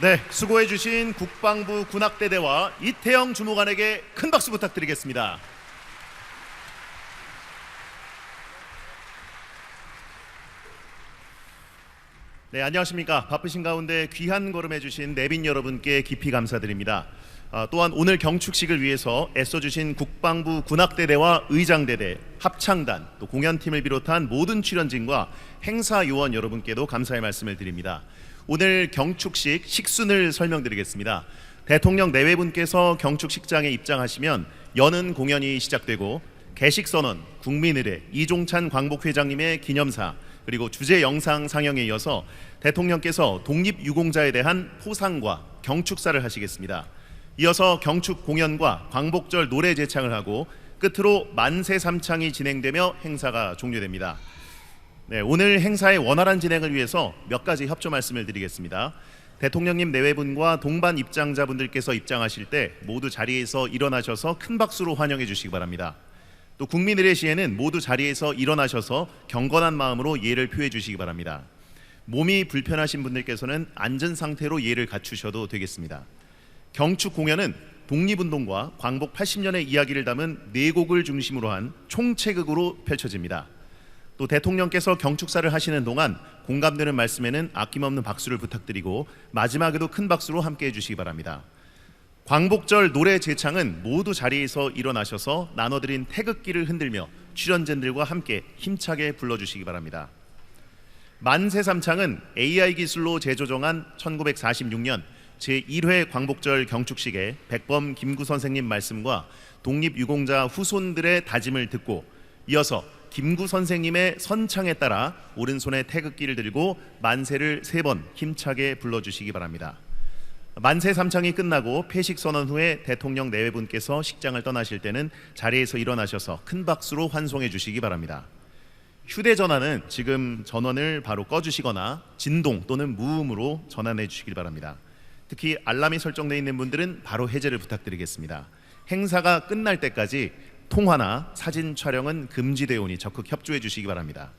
네, 수고해주신 국방부 군악대대와 이태영 주무관에게 큰 박수 부탁드리겠습니다. 네, 안녕하십니까. 바쁘신 가운데 귀한 걸음해주신 내빈 여러분께 깊이 감사드립니다. 또한 오늘 경축식을 위해서 애써주신 국방부 군악대대와 의장대대, 합창단, 또 공연팀을 비롯한 모든 출연진과 행사 요원 여러분께도 감사의 말씀을 드립니다. 오늘 경축식 식순을 설명드리겠습니다. 대통령 내외분께서 경축식장에 입장하시면 여는 공연이 시작되고 개식선언, 국민의례, 이종찬 광복회장님의 기념사, 그리고 주제 영상 상영에 이어서 대통령께서 독립유공자에 대한 포상과 경축사를 하시겠습니다. 이어서 경축 공연과 광복절 노래 제창을 하고 끝으로 만세 삼창이 진행되며 행사가 종료됩니다. 네, 오늘 행사의 원활한 진행을 위해서 몇 가지 협조 말씀을 드리겠습니다. 대통령님 내외분과 동반 입장자분들께서 입장하실 때 모두 자리에서 일어나셔서 큰 박수로 환영해 주시기 바랍니다. 또 국민의례 시에는 모두 자리에서 일어나셔서 경건한 마음으로 예를 표해 주시기 바랍니다. 몸이 불편하신 분들께서는 앉은 상태로 예를 갖추셔도 되겠습니다. 경축 공연은 독립운동과 광복 80년의 이야기를 담은 4곡을 중심으로 한 총체극으로 펼쳐집니다. 또 대통령께서 경축사를 하시는 동안 공감되는 말씀에는 아낌없는 박수를 부탁드리고 마지막에도 큰 박수로 함께해 주시기 바랍니다. 광복절 노래 제창은 모두 자리에서 일어나셔서 나눠드린 태극기를 흔들며 출연진들과 함께 힘차게 불러주시기 바랍니다. 만세 삼창은 AI 기술로 재조정한 1946년 제1회 광복절 경축식에 백범 김구 선생님 말씀과 독립유공자 후손들의 다짐을 듣고 이어서 김구 선생님의 선창에 따라 오른손에 태극기를 들고 만세를 3번 힘차게 불러주시기 바랍니다. 만세 삼창이 끝나고 폐식 선언 후에 대통령 내외분께서 식장을 떠나실 때는 자리에서 일어나셔서 큰 박수로 환송해 주시기 바랍니다. 휴대전화는 지금 전원을 바로 꺼주시거나 진동 또는 무음으로 전환해 주시길 바랍니다. 특히 알람이 설정되어 있는 분들은 바로 해제를 부탁드리겠습니다. 행사가 끝날 때까지 통화나 사진 촬영은 금지되어 오니 적극 협조해 주시기 바랍니다.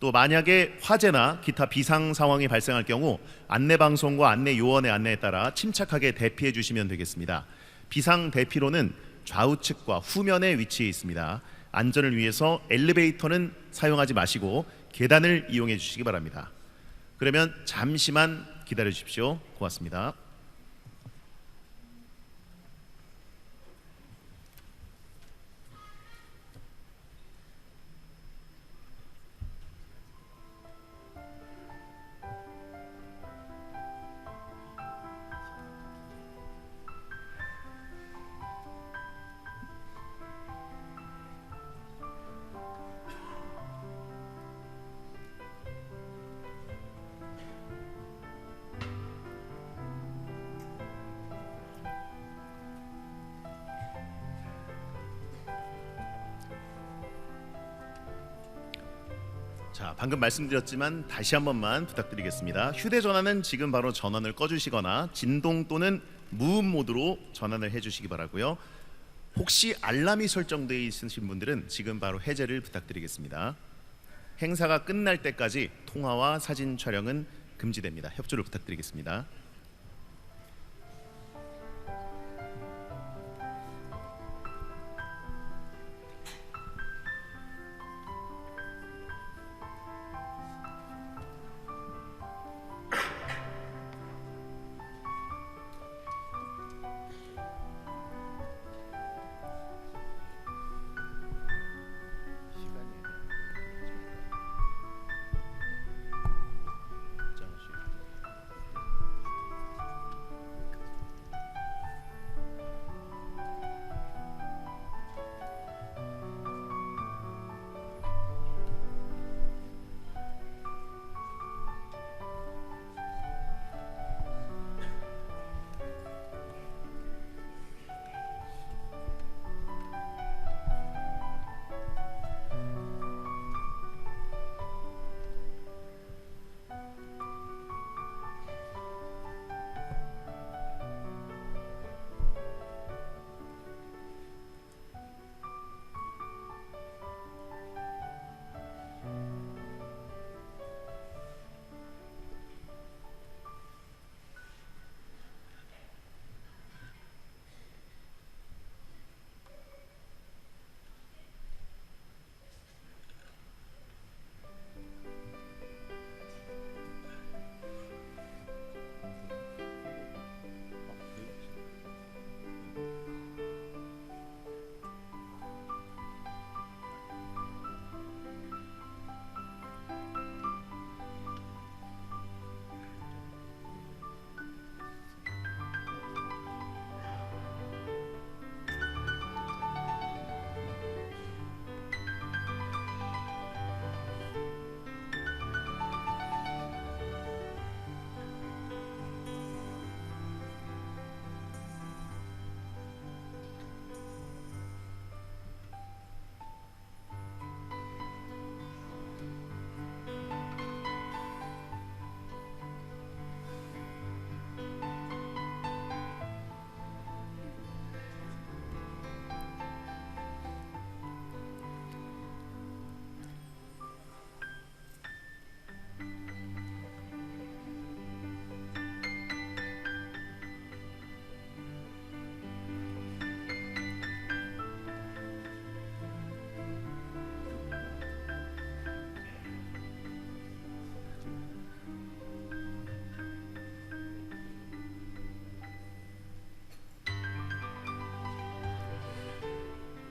또 만약에 화재나 기타 비상 상황이 발생할 경우 안내방송과 안내요원의 안내에 따라 침착하게 대피해 주시면 되겠습니다. 비상 대피로는 좌우측과 후면에 위치해 있습니다. 안전을 위해서 엘리베이터는 사용하지 마시고 계단을 이용해 주시기 바랍니다. 그러면 잠시만 기다려 주십시오. 고맙습니다. 자, 방금 말씀드렸지만 다시 한 번만 부탁드리겠습니다. 휴대전화는 지금 바로 전원을 꺼주시거나 진동 또는 무음 모드로 전환을 해주시기 바라고요. 혹시 알람이 설정되어 있으신 분들은 지금 바로 해제를 부탁드리겠습니다. 행사가 끝날 때까지 통화와 사진 촬영은 금지됩니다. 협조를 부탁드리겠습니다.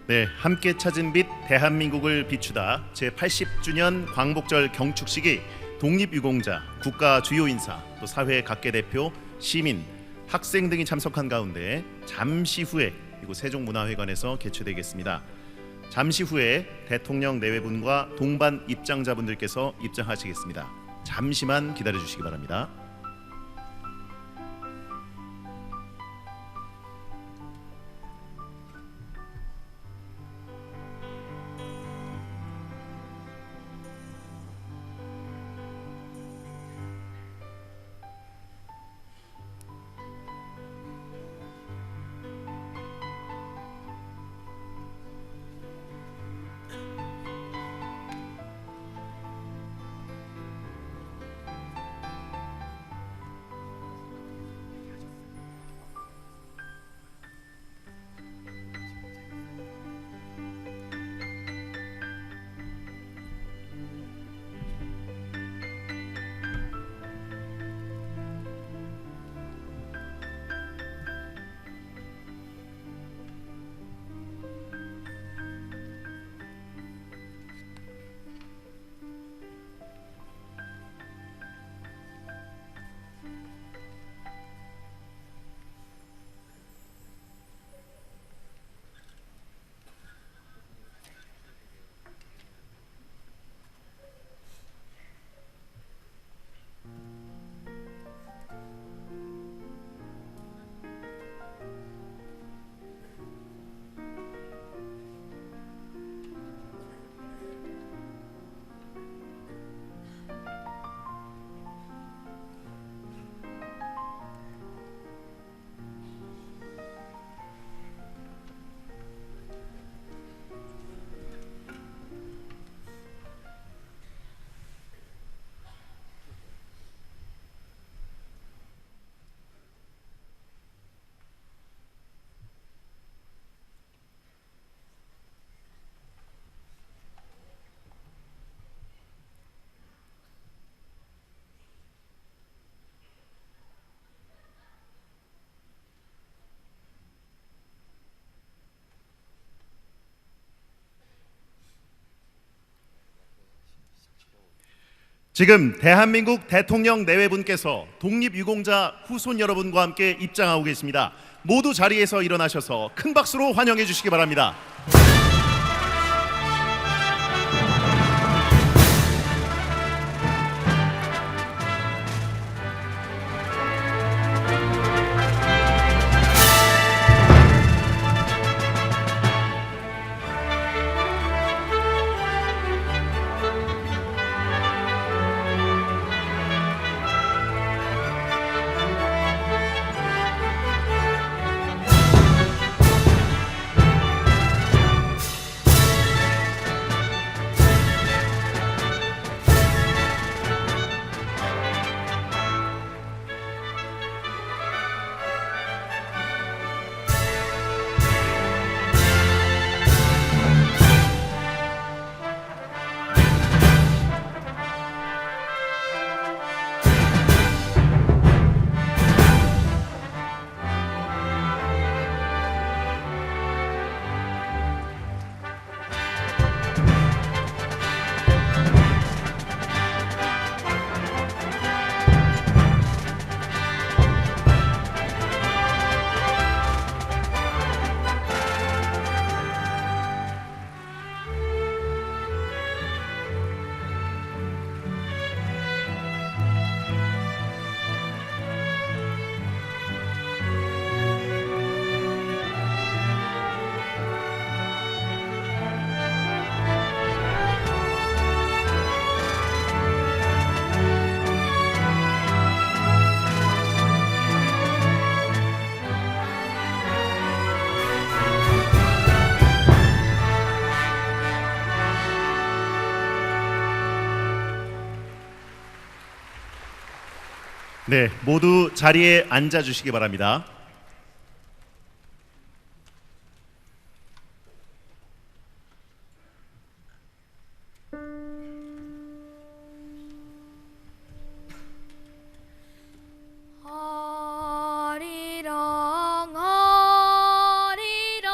네, 함께 찾은 빛 대한민국을 비추다 제80주년 광복절 경축식이 독립유공자, 국가 주요 인사, 또 사회 각계 대표, 시민, 학생 등이 참석한 가운데 잠시 후에 이곳 세종문화회관에서 개최되겠습니다. 잠시 후에 대통령 내외분과 동반 입장자분들께서 입장하시겠습니다. 잠시만 기다려 주시기 바랍니다. 지금 대한민국 대통령 내외분께서 독립유공자 후손 여러분과 함께 입장하고 계십니다. 모두 자리에서 일어나셔서 큰 박수로 환영해 주시기 바랍니다. 네, 모두 자리에 앉아 주시기 바랍니다. 어리렁 어리렁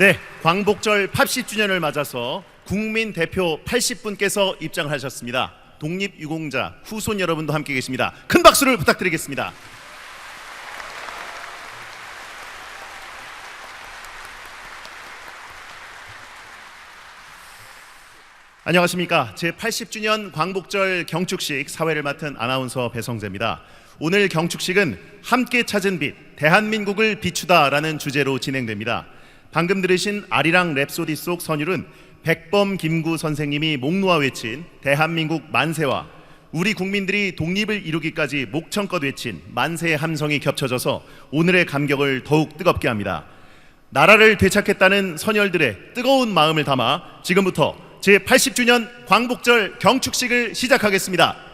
네, 광복절 80주년을 맞아서 국민 대표 80분께서 입장하셨습니다. 독립유공자 후손 여러분도 함께 계십니다. 큰 박수를 부탁드리겠습니다. 안녕하십니까. 제80주년 광복절 경축식 사회를 맡은 아나운서 배성재입니다. 오늘 경축식은 함께 찾은 빛, 대한민국을 비추다라는 주제로 진행됩니다. 방금 들으신 아리랑 랩소디 속 선율은 백범 김구 선생님이 목 놓아 외친 대한민국 만세와 우리 국민들이 독립을 이루기까지 목청껏 외친 만세의 함성이 겹쳐져서 오늘의 감격을 더욱 뜨겁게 합니다. 나라를 되찾겠다는 선열들의 뜨거운 마음을 담아 지금부터 제80주년 광복절 경축식을 시작하겠습니다.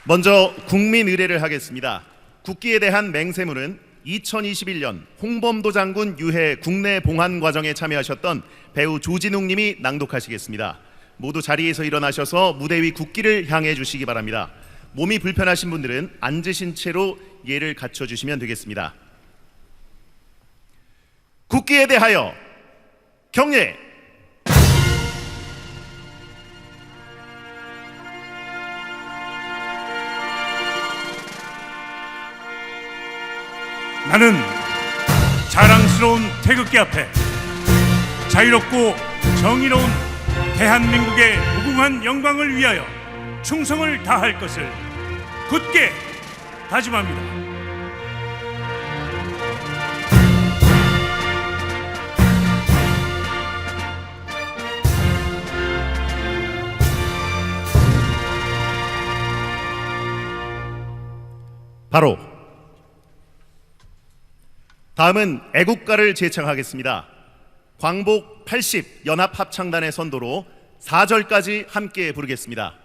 먼저 국민 의례를 하겠습니다. 국기에 대한 맹세문은 2021년 홍범도 장군 유해 국내 봉환 과정에 참여하셨던 배우 조진웅 님이 낭독하시겠습니다. 모두 자리에서 일어나셔서 무대 위 국기를 향해 주시기 바랍니다. 몸이 불편하신 분들은 앉으신 채로 예를 갖춰 주시면 되겠습니다. 국기에 대하여 경례. 나는 자랑스러운 태극기 앞에 자유롭고 정의로운 대한민국의 무궁한 영광을 위하여 충성을 다할 것을 굳게 다짐합니다. 바로 다음은 애국가를 제창하겠습니다. 광복 80 연합합창단의 선도로 4절까지 함께 부르겠습니다.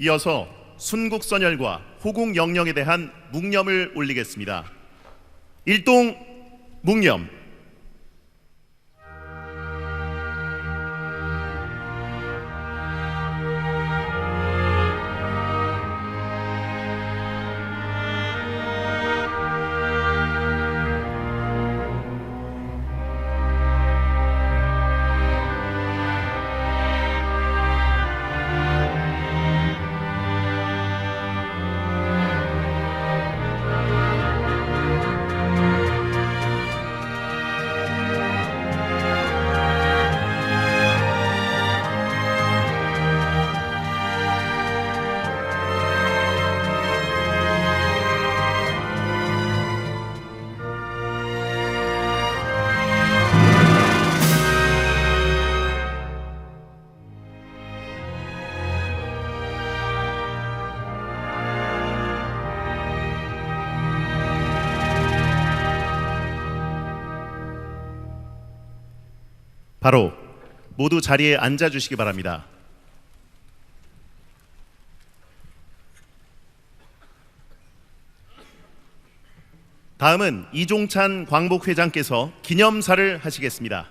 이어서 순국선열과 호국영령에 대한 묵념을 올리겠습니다. 일동 묵념. 바로 모두 자리에 앉아주시기 바랍니다. 다음은 이종찬 광복회장께서 기념사를 하시겠습니다.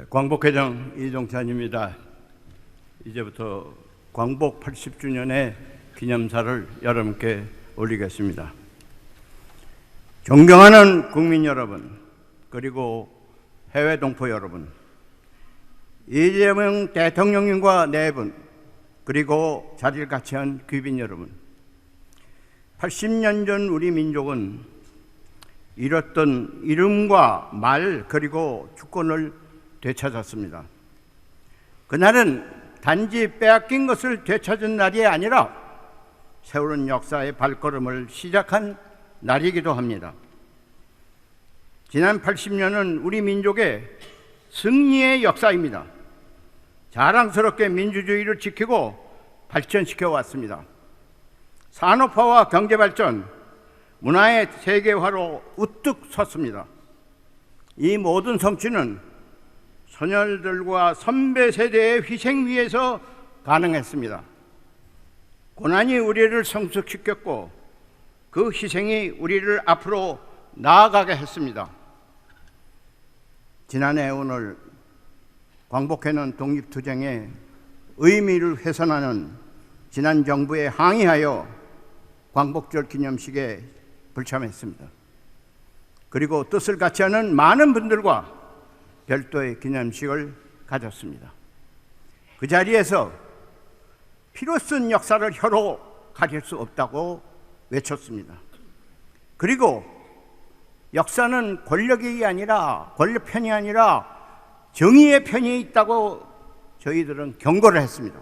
광복회장 이종찬입니다. 이제부터 광복 80주년의 기념사를 여러분께 올리겠습니다. 존경하는 국민 여러분, 그리고 해외 동포 여러분, 이재명 대통령님과 네 분, 그리고 자리를 같이 한 귀빈 여러분, 80년 전 우리 민족은 잃었던 이름과 말 그리고 주권을 되찾았습니다. 그날은 단지 빼앗긴 것을 되찾은 날이 아니라 새로운 역사의 발걸음을 시작한 날이기도 합니다. 지난 80년은 우리 민족의 승리의 역사입니다. 자랑스럽게 민주주의를 지키고 발전시켜 왔습니다. 산업화와 경제발전, 문화의 세계화로 우뚝 섰습니다. 이 모든 성취는 선열들과 선배 세대의 희생 위에서 가능했습니다. 고난이 우리를 성숙시켰고 그 희생이 우리를 앞으로 나아가게 했습니다. 지난해 오늘 광복회는 독립투쟁의 의미를 훼손하는 지난 정부에 항의하여 광복절 기념식에 불참했습니다. 그리고 뜻을 같이 하는 많은 분들과 별도의 기념식을 가졌습니다. 그 자리에서 피로 쓴 역사를 혀로 가릴 수 없다고 외쳤습니다. 그리고 역사는 권력이 아니라 권력 편이 아니라 정의의 편이 있다고 저희들은 경고를 했습니다.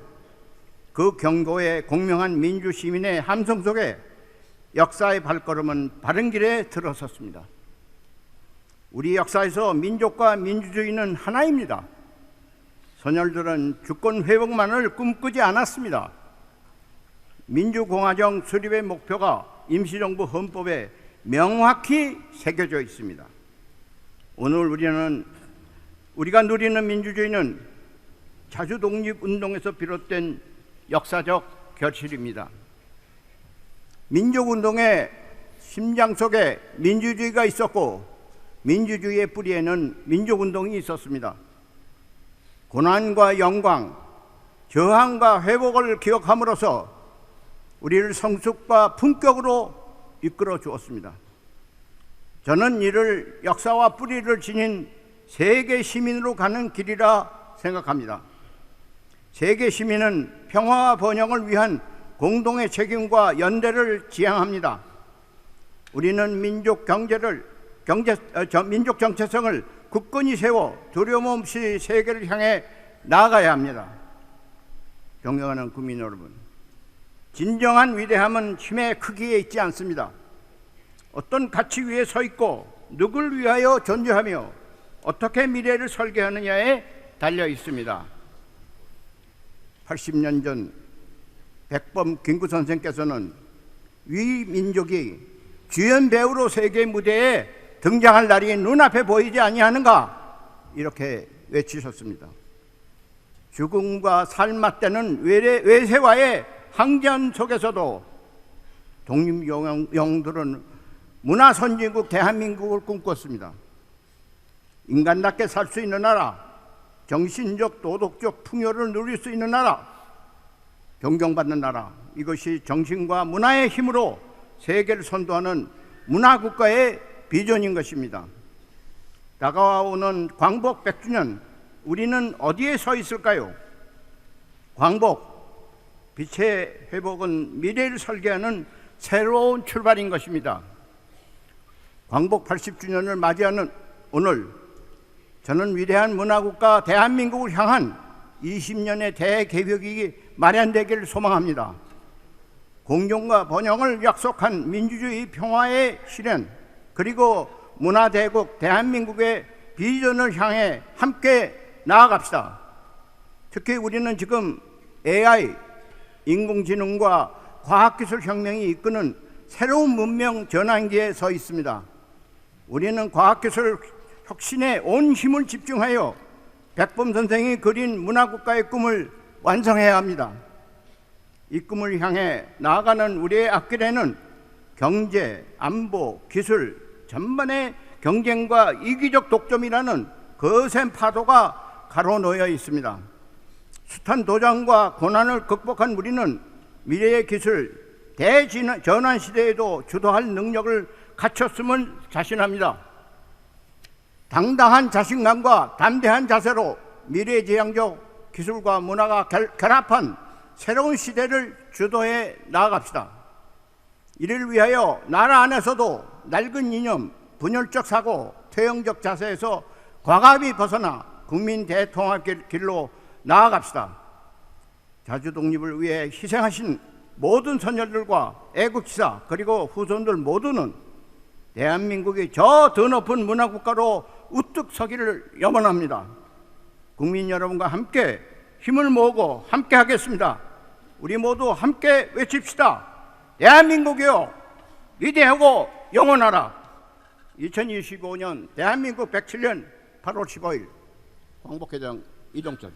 그 경고에 공명한 민주시민의 함성 속에 역사의 발걸음은 바른 길에 들어섰습니다. 우리 역사에서 민족과 민주주의는 하나입니다. 선열들은 주권 회복만을 꿈꾸지 않았습니다. 민주공화정 수립의 목표가 임시정부 헌법에 명확히 새겨져 있습니다. 오늘 우리가 누리는 민주주의는 자주독립운동에서 비롯된 역사적 결실입니다. 민족운동의 심장 속에 민주주의가 있었고 민주주의의 뿌리에는 민족운동이 있었습니다. 고난과 영광, 저항과 회복을 기억함으로써 우리를 성숙과 품격으로 이끌어 주었습니다. 저는 이를 역사와 뿌리를 지닌 세계 시민으로 가는 길이라 생각합니다. 세계 시민은 평화와 번영을 위한 공동의 책임과 연대를 지향합니다. 우리는 민족 정체성을 굳건히 세워 두려움 없이 세계를 향해 나아가야 합니다. 존경하는 국민 여러분, 진정한 위대함은 힘의 크기에 있지 않습니다. 어떤 가치 위에 서 있고 누굴 위하여 존재하며 어떻게 미래를 설계하느냐에 달려 있습니다. 80년 전 백범 김구 선생께서는 위 민족이 주연 배우로 세계 무대에 등장할 날이 눈앞에 보이지 아니하는가 이렇게 외치셨습니다. 죽음과 삶 맞대는 외세와의 항전 속에서도 독립영웅들은 문화 선진국 대한민국을 꿈꿨습니다. 인간답게 살 수 있는 나라, 정신적 도덕적 풍요를 누릴 수 있는 나라, 존경받는 나라, 이것이 정신과 문화의 힘으로 세계를 선도하는 문화국가의 비전인 것입니다. 다가오는 광복 100주년, 우리는 어디에 서 있을까요? 광복, 빛의 회복은 미래를 설계하는 새로운 출발인 것입니다. 광복 80주년을 맞이하는 오늘, 저는 위대한 문화국가 대한민국을 향한 20년의 대개혁이 마련되기를 소망합니다. 공존과 번영을 약속한 민주주의 평화의 실현, 그리고 문화대국 대한민국의 비전을 향해 함께 나아갑시다. 특히 우리는 지금 AI, 인공지능과 과학기술 혁명이 이끄는 새로운 문명 전환기에 서 있습니다. 우리는 과학기술 혁신에 온 힘을 집중하여 백범 선생이 그린 문화국가의 꿈을 완성해야 합니다. 이 꿈을 향해 나아가는 우리의 앞길에는 경제, 안보, 기술 전반의 경쟁과 이기적 독점이라는 거센 파도가 가로놓여 있습니다. 숱한 도전과 고난을 극복한 우리는 미래의 기술 대전환 시대에도 주도할 능력을 갖췄음을 자신합니다. 당당한 자신감과 담대한 자세로 미래지향적 기술과 문화가 결합한 새로운 시대를 주도해 나아갑시다. 이를 위하여 나라 안에서도 낡은 이념, 분열적 사고, 퇴행적 자세에서 과감히 벗어나 국민 대통합 길로 나아갑시다. 자주 독립을 위해 희생하신 모든 선열들과 애국지사 그리고 후손들 모두는 대한민국이 저 더 높은 문화국가로 우뚝 서기를 염원합니다. 국민 여러분과 함께 힘을 모으고 함께 하겠습니다. 우리 모두 함께 외칩시다. 대한민국이요, 위대하고 영원하라. 2025년 대한민국 107년 8월 15일 광복회장 이동철.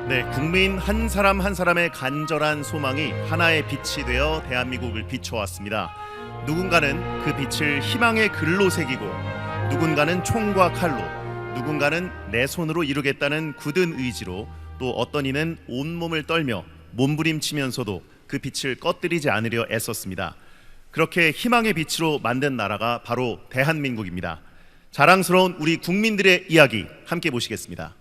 네, 국민 한 사람 한 사람의 간절한 소망이 하나의 빛이 되어 대한민국을 비춰왔습니다. 누군가는 그 빛을 희망의 글로 새기고, 누군가는 총과 칼로, 누군가는 내 손으로 이루겠다는 굳은 의지로, 또 어떤 이는 온몸을 떨며 몸부림치면서도 그 빛을 꺼뜨리지 않으려 애썼습니다. 그렇게 희망의 빛으로 만든 나라가 바로 대한민국입니다. 자랑스러운 우리 국민들의 이야기 함께 보시겠습니다.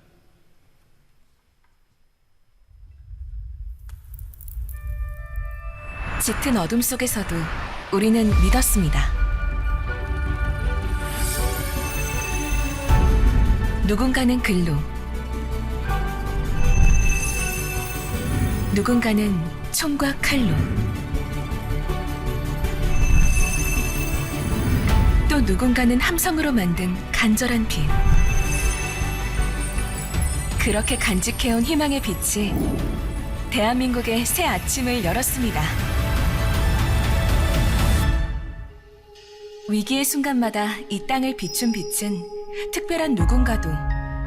짙은 어둠 속에서도 우리는 믿었습니다. 누군가는 글로, 누군가는 총과 칼로, 또 누군가는 함성으로 만든 간절한 빛. 그렇게 간직해온 희망의 빛이 대한민국의 새 아침을 열었습니다. 위기의 순간마다 이 땅을 비춘 빛은 특별한 누군가도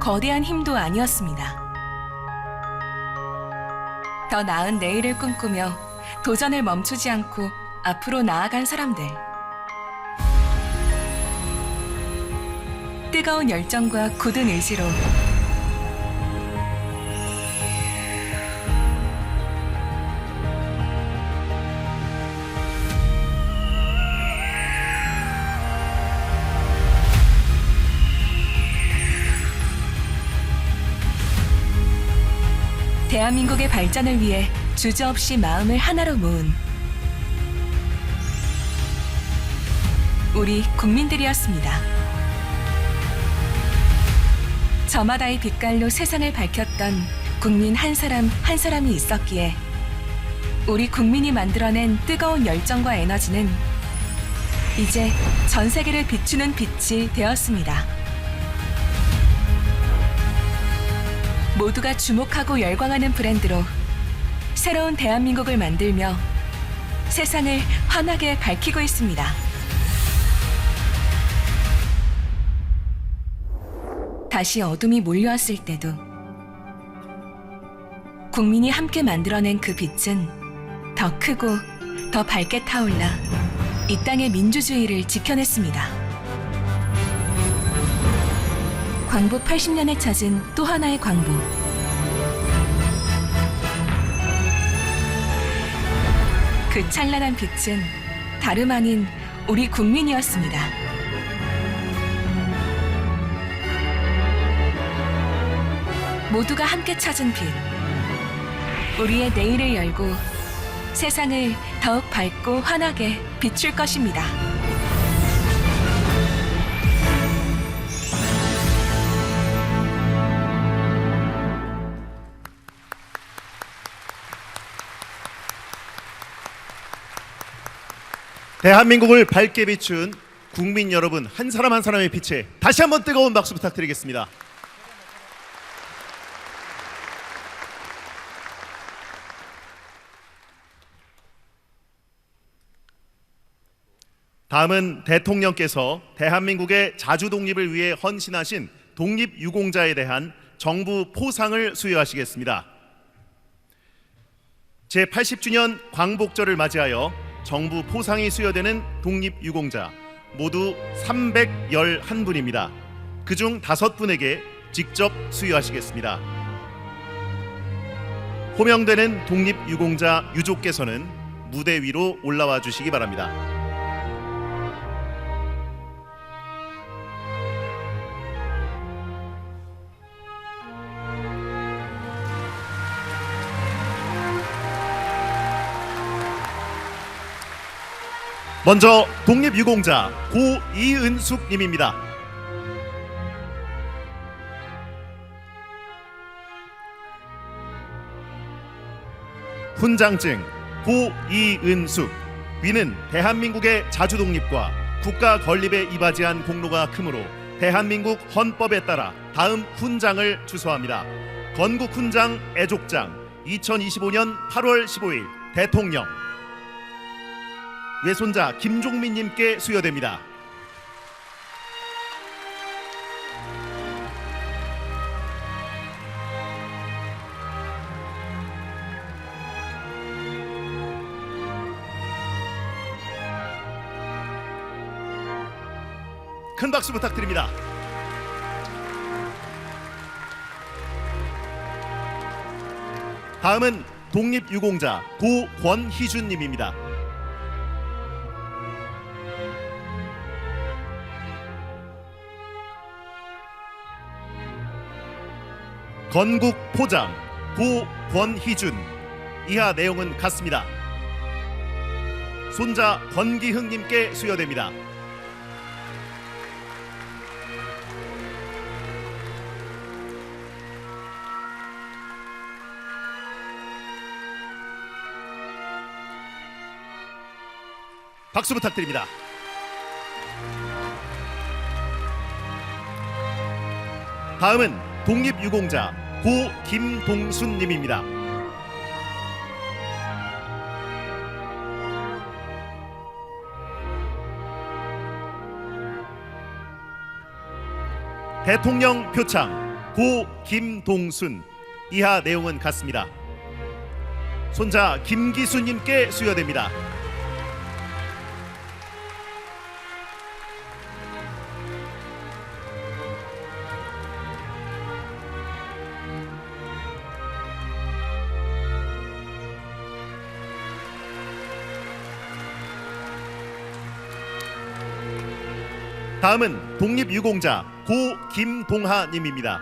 거대한 힘도 아니었습니다. 더 나은 내일을 꿈꾸며 도전을 멈추지 않고 앞으로 나아간 사람들. 뜨거운 열정과 굳은 의지로 대한민국의 발전을 위해 주저없이 마음을 하나로 모은 우리 국민들이었습니다. 저마다의 빛깔로 세상을 밝혔던 국민 한 사람 한 사람이 있었기에 우리 국민이 만들어낸 뜨거운 열정과 에너지는 이제 전 세계를 비추는 빛이 되었습니다. 모두가 주목하고 열광하는 브랜드로 새로운 대한민국을 만들며 세상을 환하게 밝히고 있습니다. 다시 어둠이 몰려왔을 때도 국민이 함께 만들어낸 그 빛은 더 크고 더 밝게 타올라 이 땅의 민주주의를 지켜냈습니다. 광복 80년에 찾은 또 하나의 광복. 그 찬란한 빛은 다름 아닌 우리 국민이었습니다. 모두가 함께 찾은 빛. 우리의 내일을 열고 세상을 더욱 밝고 환하게 비출 것입니다. 대한민국을 밝게 비춘 국민 여러분 한 사람 한 사람의 빛에 다시 한번 뜨거운 박수 부탁드리겠습니다. 다음은 대통령께서 대한민국의 자주 독립을 위해 헌신하신 독립유공자에 대한 정부 포상을 수여하시겠습니다. 제80주년 광복절을 맞이하여 정부 포상이 수여되는 독립유공자 모두 311분입니다. 그중 5분에게 직접 수여하시겠습니다. 호명되는 독립유공자 유족께서는 무대 위로 올라와 주시기 바랍니다. 먼저 독립유공자 고이은숙 님입니다. 훈장증 고이은숙. 위는 대한민국의 자주독립과 국가 건립에 이바지한 공로가 크므로 대한민국 헌법에 따라 다음 훈장을 주소합니다. 건국훈장 애족장 2025년 8월 15일 대통령. 외손자 김종민님께 수여됩니다. 큰 박수 부탁드립니다. 다음은 독립유공자 고권희준님입니다. 건국포장 고권희준. 이하 내용은 같습니다. 손자 권기흥님께 수여됩니다. 박수 부탁드립니다. 다음은 독립유공자 고김동순님입니다. 대통령 표창 고김동순. 이하 내용은 같습니다. 손자 김기수님께 수여됩니다. 다음은 독립유공자 고김동하님입니다.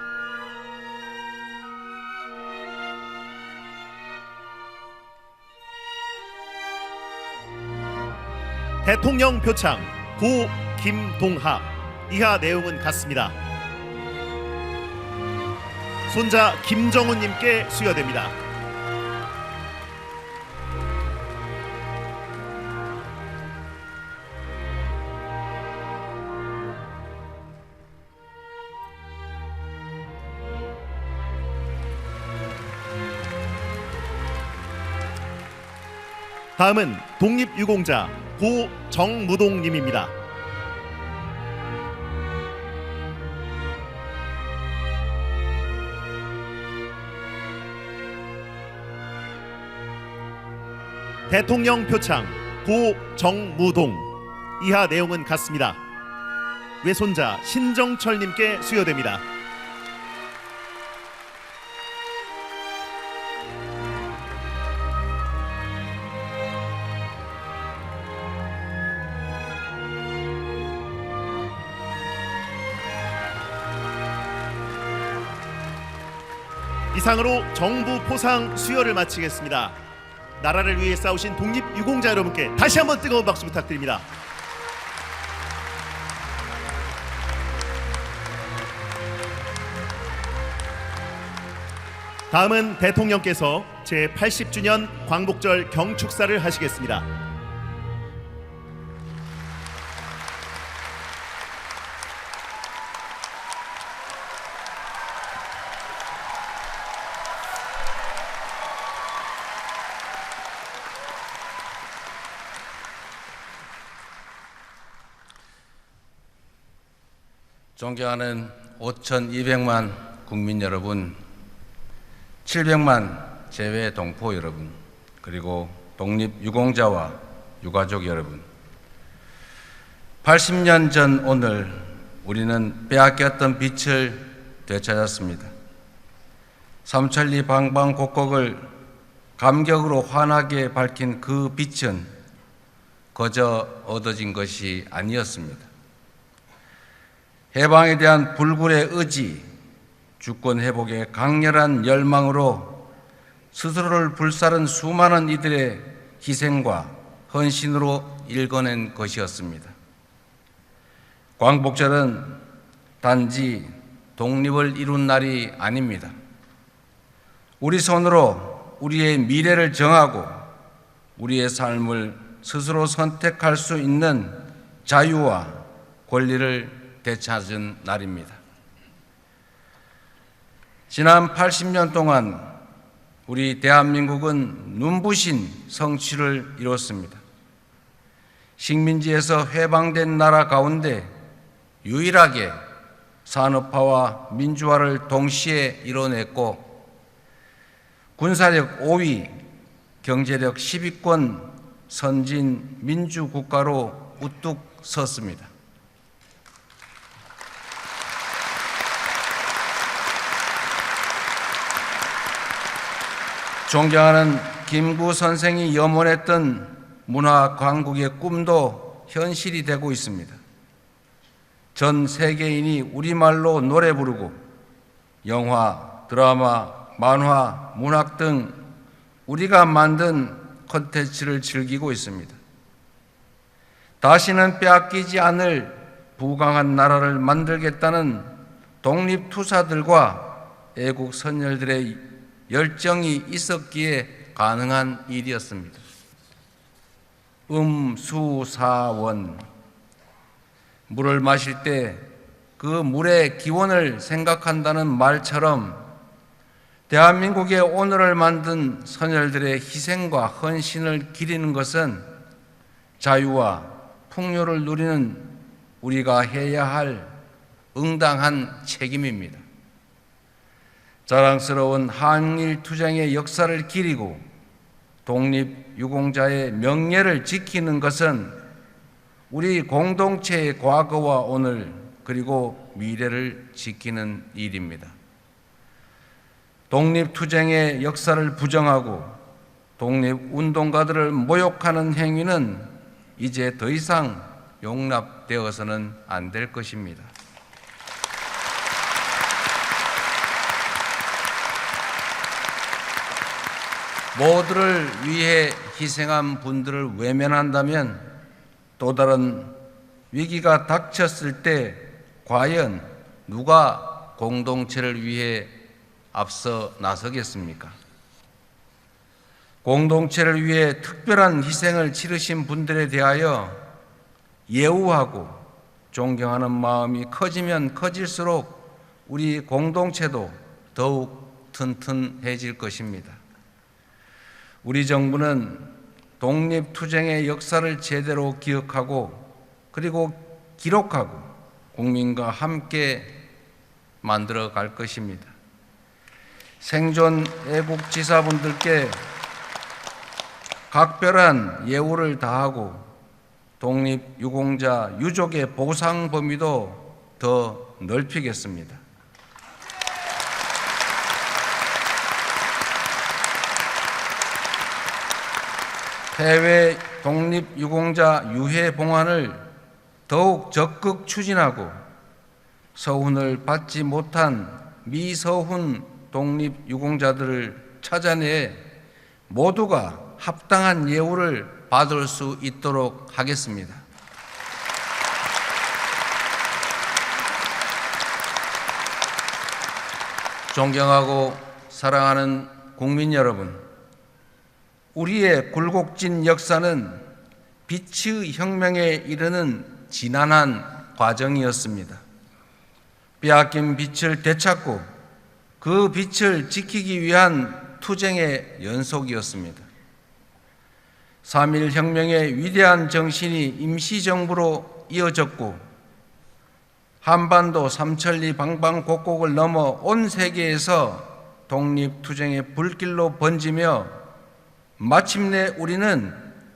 대통령 표창 고김동하. 이하 내용은 같습니다. 손자 김정훈님께 수여됩니다. 다음은 독립유공자 고정무동님입니다. 대통령 표창 고정무동. 이하 내용은 같습니다. 외손자 신정철님께 수여됩니다. 이상으로 정부 포상 수여를 마치겠습니다. 나라를 위해 싸우신 독립유공자 여러분께 다시 한번 뜨거운 박수 부탁드립니다. 다음은 대통령께서 제80주년 광복절 경축사를 하시겠습니다. 존경하는 5,200만 국민 여러분, 700만 재외 동포 여러분, 그리고 독립유공자와 유가족 여러분, 80년 전 오늘 우리는 빼앗겼던 빛을 되찾았습니다. 삼천리 방방곡곡을 감격으로 환하게 밝힌 그 빛은 거저 얻어진 것이 아니었습니다. 해방에 대한 불굴의 의지, 주권 회복의 강렬한 열망으로 스스로를 불사른 수많은 이들의 희생과 헌신으로 일궈낸 것이었습니다. 광복절은 단지 독립을 이룬 날이 아닙니다. 우리 손으로 우리의 미래를 정하고 우리의 삶을 스스로 선택할 수 있는 자유와 권리를 되찾은 날입니다. 지난 80년 동안 우리 대한민국은 눈부신 성취를 이뤘습니다. 식민지에서 해방된 나라 가운데 유일하게 산업화와 민주화를 동시에 이뤄냈고 군사력 5위, 경제력 10위권 선진 민주국가로 우뚝 섰습니다. 존경하는 김구 선생이 염원했던 문화 강국의 꿈도 현실이 되고 있습니다. 전 세계인이 우리말로 노래 부르고 영화, 드라마, 만화, 문학 등 우리가 만든 콘텐츠를 즐기고 있습니다. 다시는 빼앗기지 않을 부강한 나라를 만들겠다는 독립투사들과 애국 선열들의 열정이 있었기에 가능한 일이었습니다. 수사원. 물을 마실 때 그 물의 기원을 생각한다는 말처럼 대한민국의 오늘을 만든 선열들의 희생과 헌신을 기리는 것은 자유와 풍요를 누리는 우리가 해야 할 응당한 책임입니다. 자랑스러운 한일투쟁의 역사를 기리고 독립유공자의 명예를 지키는 것은 우리 공동체의 과거와 오늘 그리고 미래를 지키는 일입니다. 독립투쟁의 역사를 부정하고 독립운동가들을 모욕하는 행위는 이제 더 이상 용납되어서는 안 될 것입니다. 모두를 위해 희생한 분들을 외면한다면 또 다른 위기가 닥쳤을 때 과연 누가 공동체를 위해 앞서 나서겠습니까? 공동체를 위해 특별한 희생을 치르신 분들에 대하여 예우하고 존경하는 마음이 커지면 커질수록 우리 공동체도 더욱 튼튼해질 것입니다. 우리 정부는 독립투쟁의 역사를 제대로 기억하고 그리고 기록하고 국민과 함께 만들어 갈 것입니다. 생존 애국지사분들께 각별한 예우를 다하고 독립유공자 유족의 보상 범위도 더 넓히겠습니다. 해외 독립유공자 유해 봉환을 더욱 적극 추진하고 서훈을 받지 못한 미서훈 독립유공자들을 찾아내 모두가 합당한 예우를 받을 수 있도록 하겠습니다. 존경하고 사랑하는 국민 여러분, 우리의 굴곡진 역사는 빛의 혁명에 이르는 지난한 과정이었습니다. 빼앗긴 빛을 되찾고 그 빛을 지키기 위한 투쟁의 연속이었습니다. 3.1 혁명의 위대한 정신이 임시정부로 이어졌고 한반도 삼천리 방방곡곡을 넘어 온 세계에서 독립투쟁의 불길로 번지며 마침내 우리는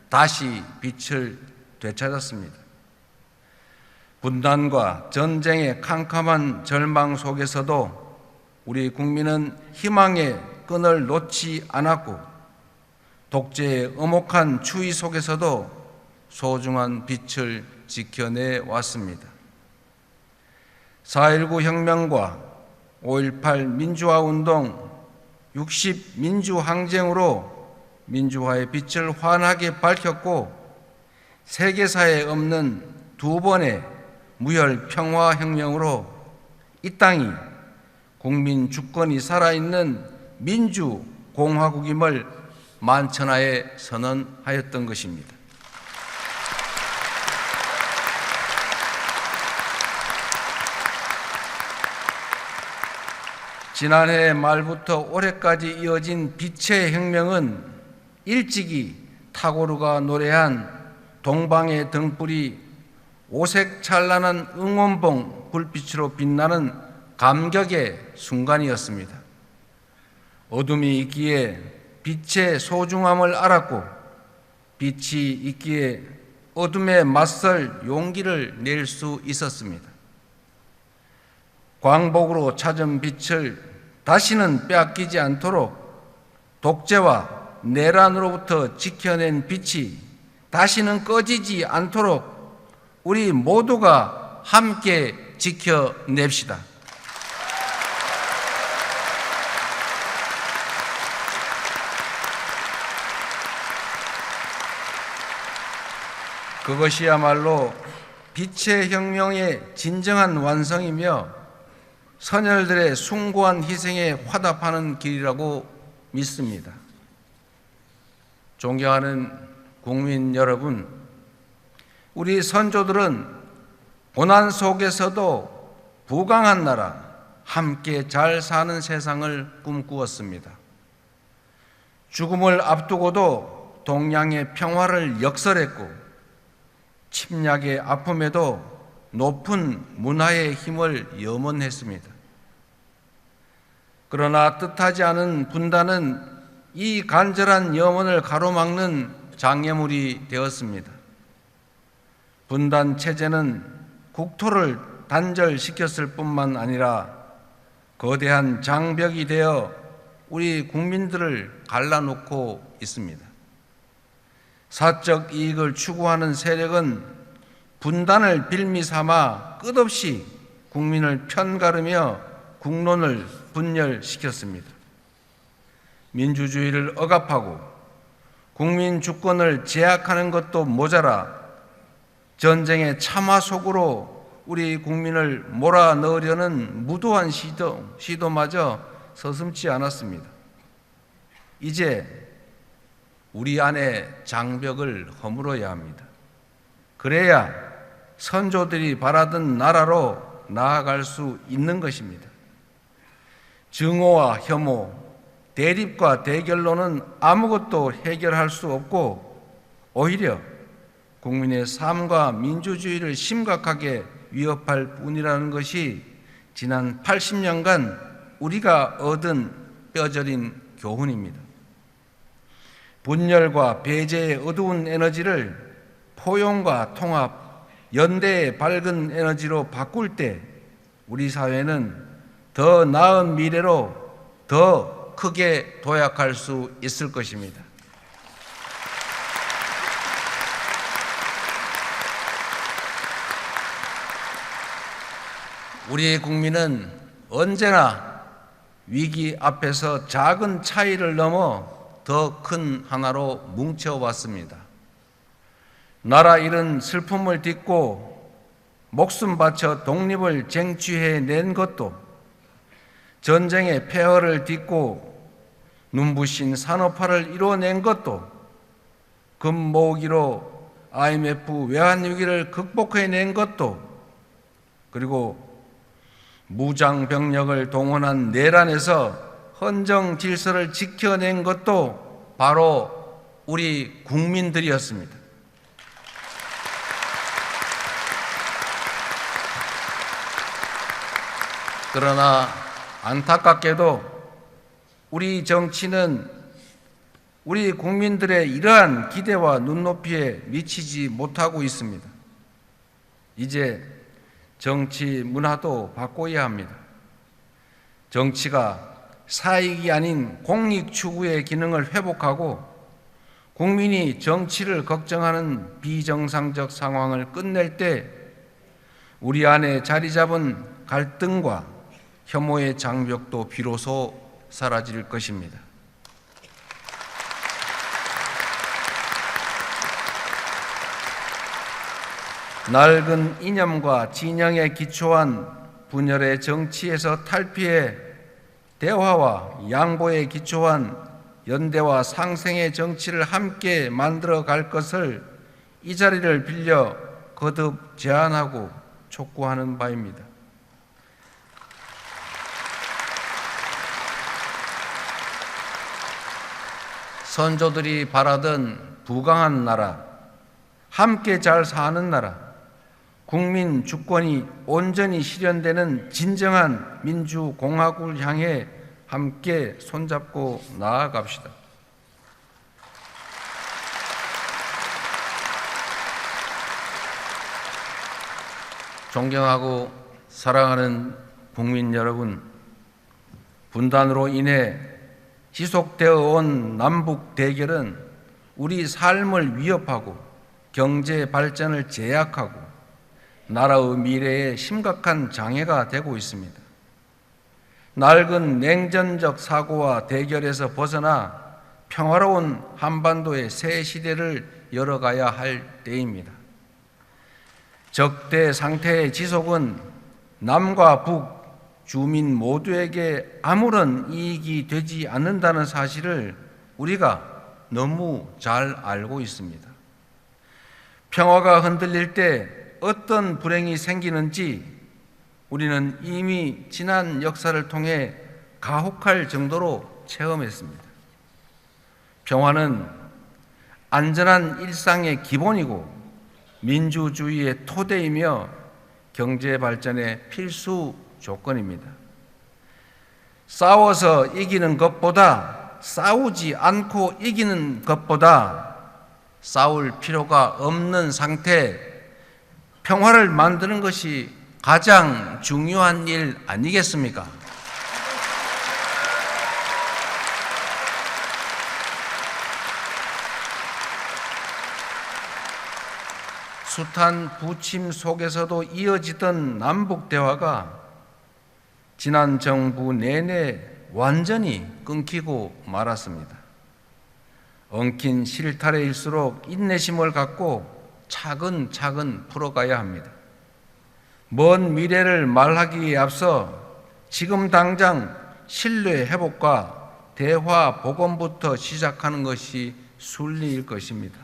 다시 빛을 되찾았습니다. 분단과 전쟁의 캄캄한 절망 속에서도 우리 국민은 희망의 끈을 놓지 않았고 독재의 엄혹한 추위 속에서도 소중한 빛을 지켜내 왔습니다. 4.19 혁명과 5.18 민주화운동, 60 민주항쟁으로 민주화의 빛을 환하게 밝혔고 세계사에 없는 두 번의 무혈 평화혁명으로 이 땅이 국민 주권이 살아있는 민주공화국임을 만천하에 선언하였던 것입니다. 지난해 말부터 올해까지 이어진 빛의 혁명은 일찍이 타고르가 노래한 동방의 등불이 오색 찬란한 응원봉 불빛으로 빛나는 감격의 순간이었습니다. 어둠이 있기에 빛의 소중함을 알았고 빛이 있기에 어둠에 맞설 용기를 낼 수 있었습니다. 광복으로 찾은 빛을 다시는 빼앗기지 않도록 독재와 내란으로부터 지켜낸 빛이 다시는 꺼지지 않도록 우리 모두가 함께 지켜냅시다. 그것이야말로 빛의 혁명의 진정한 완성이며 선열들의 숭고한 희생에 화답하는 길이라고 믿습니다. 존경하는 국민 여러분, 우리 선조들은 고난 속에서도 부강한 나라, 함께 잘 사는 세상을 꿈꾸었습니다. 죽음을 앞두고도 동양의 평화를 역설했고 침략의 아픔에도 높은 문화의 힘을 염원했습니다. 그러나 뜻하지 않은 분단은 이 간절한 염원을 가로막는 장애물이 되었습니다. 분단 체제는 국토를 단절시켰을 뿐만 아니라 거대한 장벽이 되어 우리 국민들을 갈라놓고 있습니다. 사적 이익을 추구하는 세력은 분단을 빌미 삼아 끝없이 국민을 편가르며 국론을 분열시켰습니다. 민주주의를 억압하고 국민 주권을 제약하는 것도 모자라 전쟁의 참화 속으로 우리 국민을 몰아넣으려는 무도한 시도마저 서슴지 않았습니다. 이제 우리 안에 장벽을 허물어야 합니다. 그래야 선조들이 바라던 나라로 나아갈 수 있는 것입니다. 증오와 혐오, 대립과 대결로는 아무것도 해결할 수 없고 오히려 국민의 삶과 민주주의를 심각하게 위협할 뿐이라는 것이 지난 80년간 우리가 얻은 뼈저린 교훈입니다. 분열과 배제의 어두운 에너지를 포용과 통합, 연대의 밝은 에너지로 바꿀 때 우리 사회는 더 나은 미래로 더 크게 도약할 수 있을 것입니다. 우리 국민은 언제나 위기 앞에서 작은 차이를 넘어 더 큰 하나로 뭉쳐왔습니다. 나라 잃은 슬픔을 딛고 목숨 바쳐 독립을 쟁취해낸 것도, 전쟁의 폐허를 딛고 눈부신 산업화를 이뤄낸 것도, 금모으기로 IMF 외환위기를 극복해낸 것도, 그리고 무장병력을 동원한 내란에서 헌정 질서를 지켜낸 것도 바로 우리 국민들이었습니다. 그러나 안타깝게도 우리 정치는 우리 국민들의 이러한 기대와 눈높이에 미치지 못하고 있습니다. 이제 정치 문화도 바꿔야 합니다. 정치가 사익이 아닌 공익 추구의 기능을 회복하고 국민이 정치를 걱정하는 비정상적 상황을 끝낼 때 우리 안에 자리 잡은 갈등과 혐오의 장벽도 비로소 사라질 것입니다. 낡은 이념과 진영에 기초한 분열의 정치에서 탈피해 대화와 양보에 기초한 연대와 상생의 정치를 함께 만들어 갈 것을 이 자리를 빌려 거듭 제안하고 촉구하는 바입니다. 선조들이 바라던 부강한 나라, 함께 잘 사는 나라, 국민 주권이 온전히 실현되는 진정한 민주공화국을 향해 함께 손잡고 나아갑시다. 존경하고 사랑하는 국민 여러분, 분단으로 인해 지속되어 온 남북 대결은 우리 삶을 위협하고 경제 발전을 제약하고 나라의 미래에 심각한 장애가 되고 있습니다. 낡은 냉전적 사고와 대결에서 벗어나 평화로운 한반도의 새 시대를 열어가야 할 때입니다. 적대 상태의 지속은 남과 북, 주민 모두에게 아무런 이익이 되지 않는다는 사실을 우리가 너무 잘 알고 있습니다. 평화가 흔들릴 때 어떤 불행이 생기는지 우리는 이미 지난 역사를 통해 가혹할 정도로 체험했습니다. 평화는 안전한 일상의 기본이고 민주주의의 토대이며 경제 발전의 필수 조건입니다. 싸워서 이기는 것보다 싸우지 않고 이기는 것보다 싸울 필요가 없는 상태, 평화를 만드는 것이 가장 중요한 일 아니겠습니까? 숱한 부침 속에서도 이어지던 남북 대화가 지난 정부 내내 완전히 끊기고 말았습니다. 엉킨 실타래일수록 인내심을 갖고 차근차근 풀어가야 합니다. 먼 미래를 말하기에 앞서 지금 당장 신뢰 회복과 대화 복원부터 시작하는 것이 순리일 것입니다.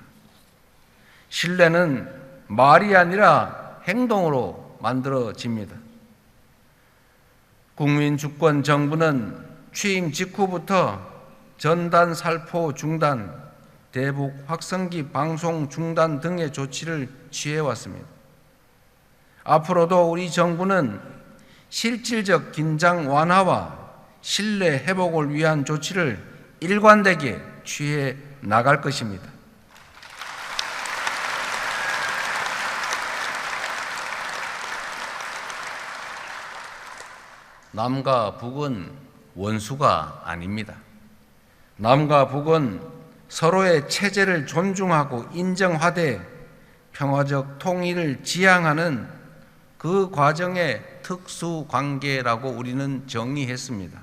신뢰는 말이 아니라 행동으로 만들어집니다. 국민주권 정부는 취임 직후부터 전단 살포 중단, 대북 확성기 방송 중단 등의 조치를 취해왔습니다. 앞으로도 우리 정부는 실질적 긴장 완화와 신뢰 회복을 위한 조치를 일관되게 취해 나갈 것입니다. 남과 북은 원수가 아닙니다. 남과 북은 서로의 체제를 존중하고 인정하되 평화적 통일을 지향하는 그 과정의 특수 관계라고 우리는 정의했습니다.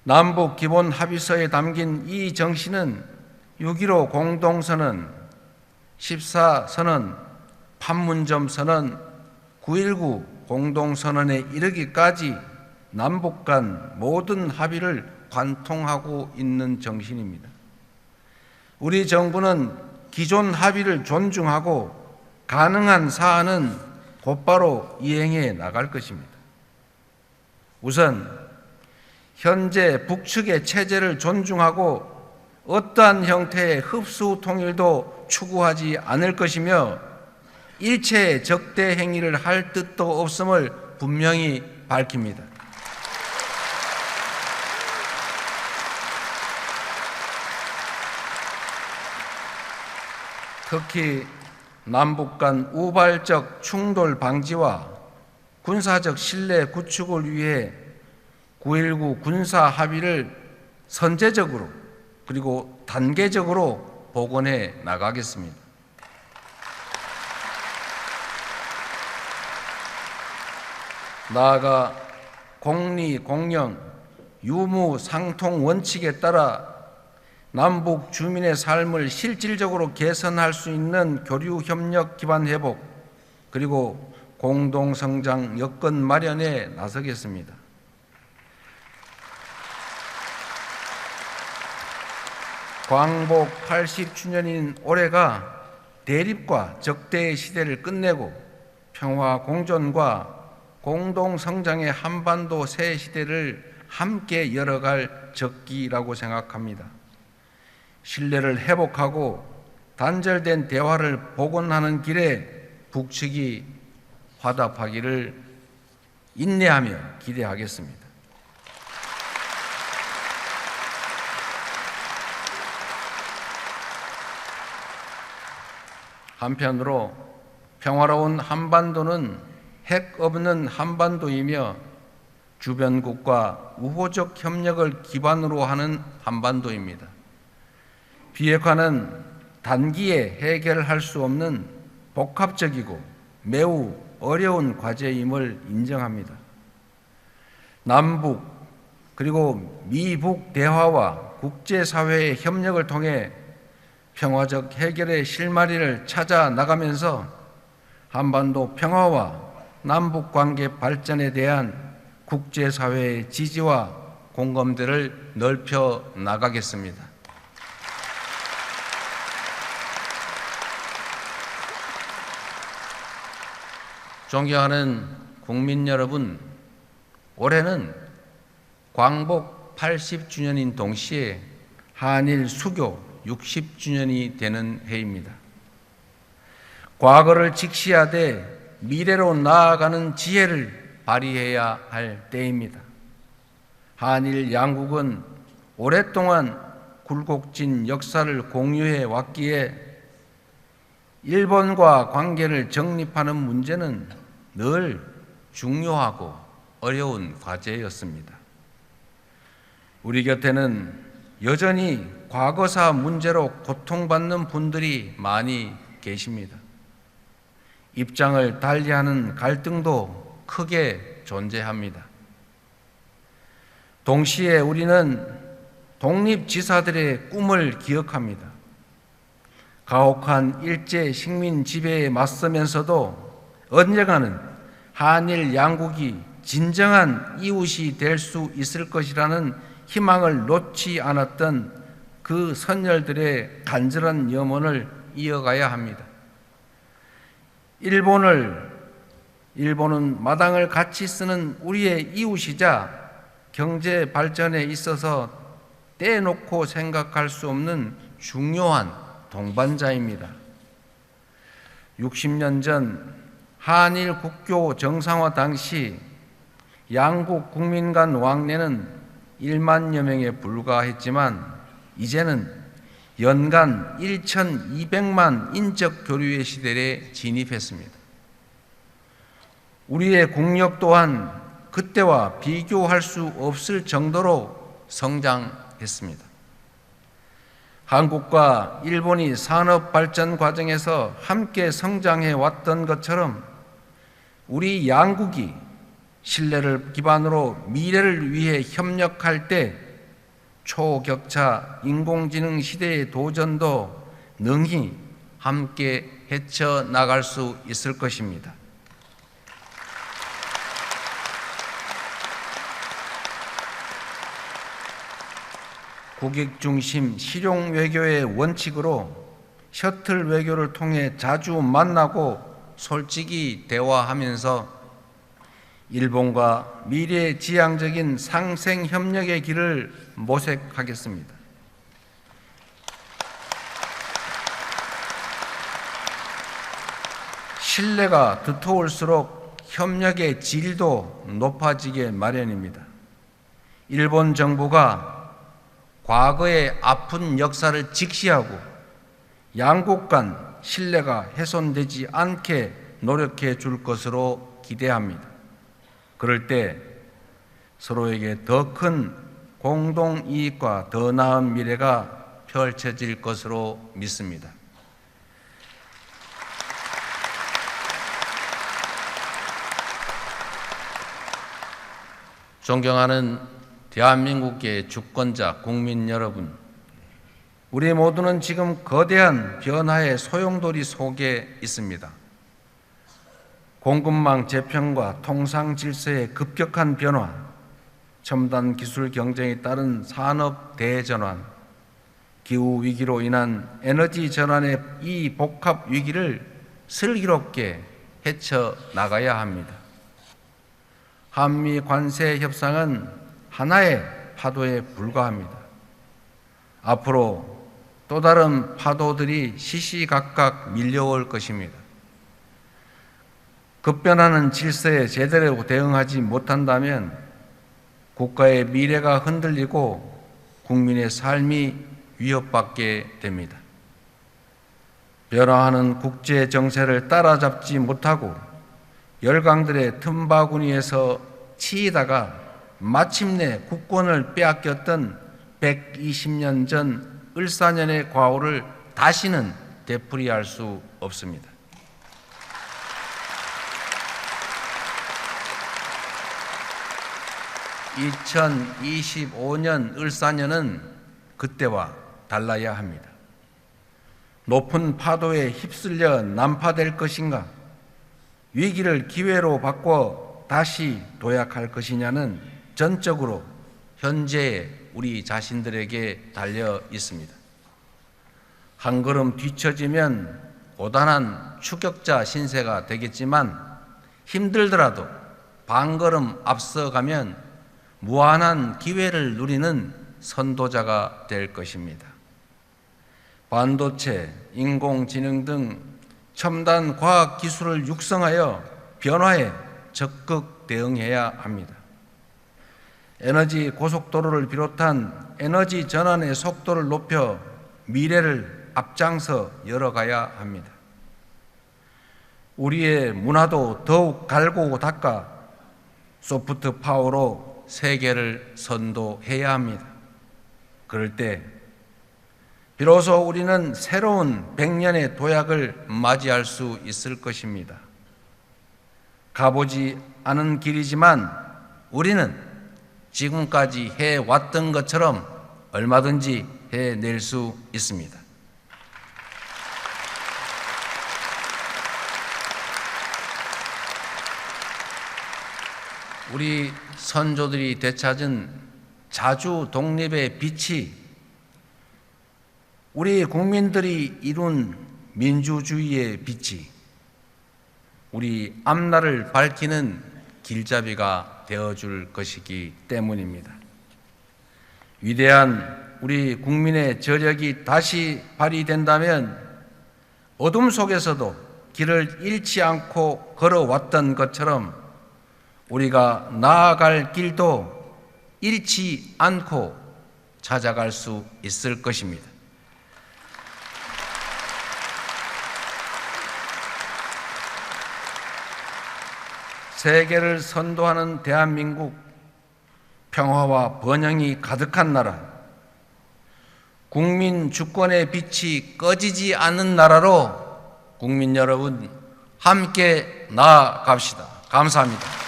남북 기본 합의서에 담긴 이 정신은 6.15 공동선언, 14선언, 판문점 선언, 9.19 공동선언에 이르기까지 남북 간 모든 합의를 관통하고 있는 정신입니다. 우리 정부는 기존 합의를 존중하고 가능한 사안은 곧바로 이행해 나갈 것입니다. 우선 현재 북측의 체제를 존중하고 어떠한 형태의 흡수 통일도 추구하지 않을 것이며 일체의 적대 행위를 할 뜻도 없음을 분명히 밝힙니다. 특히 남북 간 우발적 충돌 방지와 군사적 신뢰 구축을 위해 9.19 군사 합의를 선제적으로 그리고 단계적으로 복원해 나가겠습니다. 나아가 공리, 공영, 유무, 상통 원칙에 따라 남북 주민의 삶을 실질적으로 개선할 수 있는 교류 협력 기반 회복 그리고 공동 성장 여건 마련에 나서겠습니다. 광복 80주년인 올해가 대립과 적대의 시대를 끝내고 평화 공존과 공동 성장의 한반도 새 시대를 함께 열어갈 적기라고 생각합니다. 신뢰를 회복하고 단절된 대화를 복원하는 길에 북측이 화답하기를 인내하며 기대하겠습니다. 한편으로 평화로운 한반도는 핵 없는 한반도이며 주변국과 우호적 협력을 기반으로 하는 한반도입니다. 비핵화는 단기에 해결할 수 없는 복합적이고 매우 어려운 과제임을 인정합니다. 남북 그리고 미북 대화와 국제사회의 협력을 통해 평화적 해결의 실마리를 찾아 나가면서 한반도 평화와 남북 관계 발전에 대한 국제사회의 지지와 공감대를 넓혀 나가겠습니다. 존경하는 국민 여러분, 올해는 광복 80주년인 동시에 한일 수교 60주년이 되는 해입니다. 과거를 직시하되 미래로 나아가는 지혜를 발휘해야 할 때입니다. 한일 양국은 오랫동안 굴곡진 역사를 공유해 왔기에 일본과 관계를 정립하는 문제는 늘 중요하고 어려운 과제였습니다. 우리 곁에는 여전히 과거사 문제로 고통받는 분들이 많이 계십니다. 입장을 달리하는 갈등도 크게 존재합니다. 동시에 우리는 독립지사들의 꿈을 기억합니다. 가혹한 일제 식민 지배에 맞서면서도 언젠가는 한일 양국이 진정한 이웃이 될 수 있을 것이라는 희망을 놓지 않았던 그 선열들의 간절한 염원을 이어가야 합니다. 일본은 마당을 같이 쓰는 우리의 이웃이자 경제 발전에 있어서 떼놓고 생각할 수 없는 중요한 동반자입니다. 60년 전 한일 국교 정상화 당시 양국 국민 간 왕래는 1만여 명에 불과했지만 이제는 연간 1,200만 인적 교류의 시대에 진입했습니다. 우리의 국력 또한 그때와 비교할 수 없을 정도로 성장했습니다. 한국과 일본이 산업 발전 과정에서 함께 성장해 왔던 것처럼 우리 양국이 신뢰를 기반으로 미래를 위해 협력할 때 초격차 인공지능 시대의 도전도 능히 함께 헤쳐나갈 수 있을 것입니다. 국익 중심 실용 외교의 원칙으로 셔틀 외교를 통해 자주 만나고 솔직히 대화하면서 일본과 미래지향적인 상생 협력의 길을 모색하겠습니다. 신뢰가 두터울수록 협력의 질도 높아지게 마련입니다. 일본 정부가 과거의 아픈 역사를 직시하고 양국 간 신뢰가 훼손되지 않게 노력해 줄 것으로 기대합니다. 그럴 때 서로에게 더 큰 공동 이익과 더 나은 미래가 펼쳐질 것으로 믿습니다. 존경하는 대한민국의 주권자 국민 여러분, 우리 모두는 지금 거대한 변화의 소용돌이 속에 있습니다. 공급망 재편과 통상 질서의 급격한 변화, 첨단 기술 경쟁에 따른 산업 대전환, 기후 위기로 인한 에너지 전환의 이 복합 위기를 슬기롭게 헤쳐나가야 합니다. 한미 관세 협상은 하나의 파도에 불과합니다. 앞으로 또 다른 파도들이 시시각각 밀려올 것입니다. 급변하는 질서에 제대로 대응하지 못한다면 국가의 미래가 흔들리고 국민의 삶이 위협받게 됩니다. 변화하는 국제 정세를 따라잡지 못하고 열강들의 틈바구니에서 치이다가 마침내 국권을 빼앗겼던 120년 전 을사년의 과오를 다시는 되풀이할 수 없습니다. (2025년) 을사년은 그때와 달라야 합니다. 높은 파도에 휩쓸려 난파될 것인가? 위기를 기회로 바꿔 다시 도약할 것이냐는 전적으로 현재의 우리 자신들에게 달려 있습니다. 한 걸음 뒤처지면 고단한 추격자 신세가 되겠지만 힘들더라도 반걸음 앞서가면 무한한 기회를 누리는 선도자가 될 것입니다. 반도체, 인공지능 등 첨단 과학 기술을 육성하여 변화에 적극 대응해야 합니다. 에너지 고속도로를 비롯한 에너지 전환의 속도를 높여 미래를 앞장서 열어가야 합니다. 우리의 문화도 더욱 갈고 닦아 소프트 파워로 세계를 선도해야 합니다. 그럴 때 비로소 우리는 새로운 100년의 도약을 맞이할 수 있을 것입니다. 가보지 않은 길이지만 우리는 지금까지 해왔던 것처럼 얼마든지 해낼 수 있습니다. 우리 선조들이 되찾은 자주 독립의 빛이 우리 국민들이 이룬 민주주의의 빛이 우리 앞날을 밝히는 길잡이가 되어줄 것이기 때문입니다. 위대한 우리 국민의 저력이 다시 발휘된다면 어둠 속에서도 길을 잃지 않고 걸어왔던 것처럼 우리가 나아갈 길도 잃지 않고 찾아갈 수 있을 것입니다. 세계를 선도하는 대한민국, 평화와 번영이 가득한 나라, 국민 주권의 빛이 꺼지지 않는 나라로 국민 여러분 함께 나아갑시다. 감사합니다.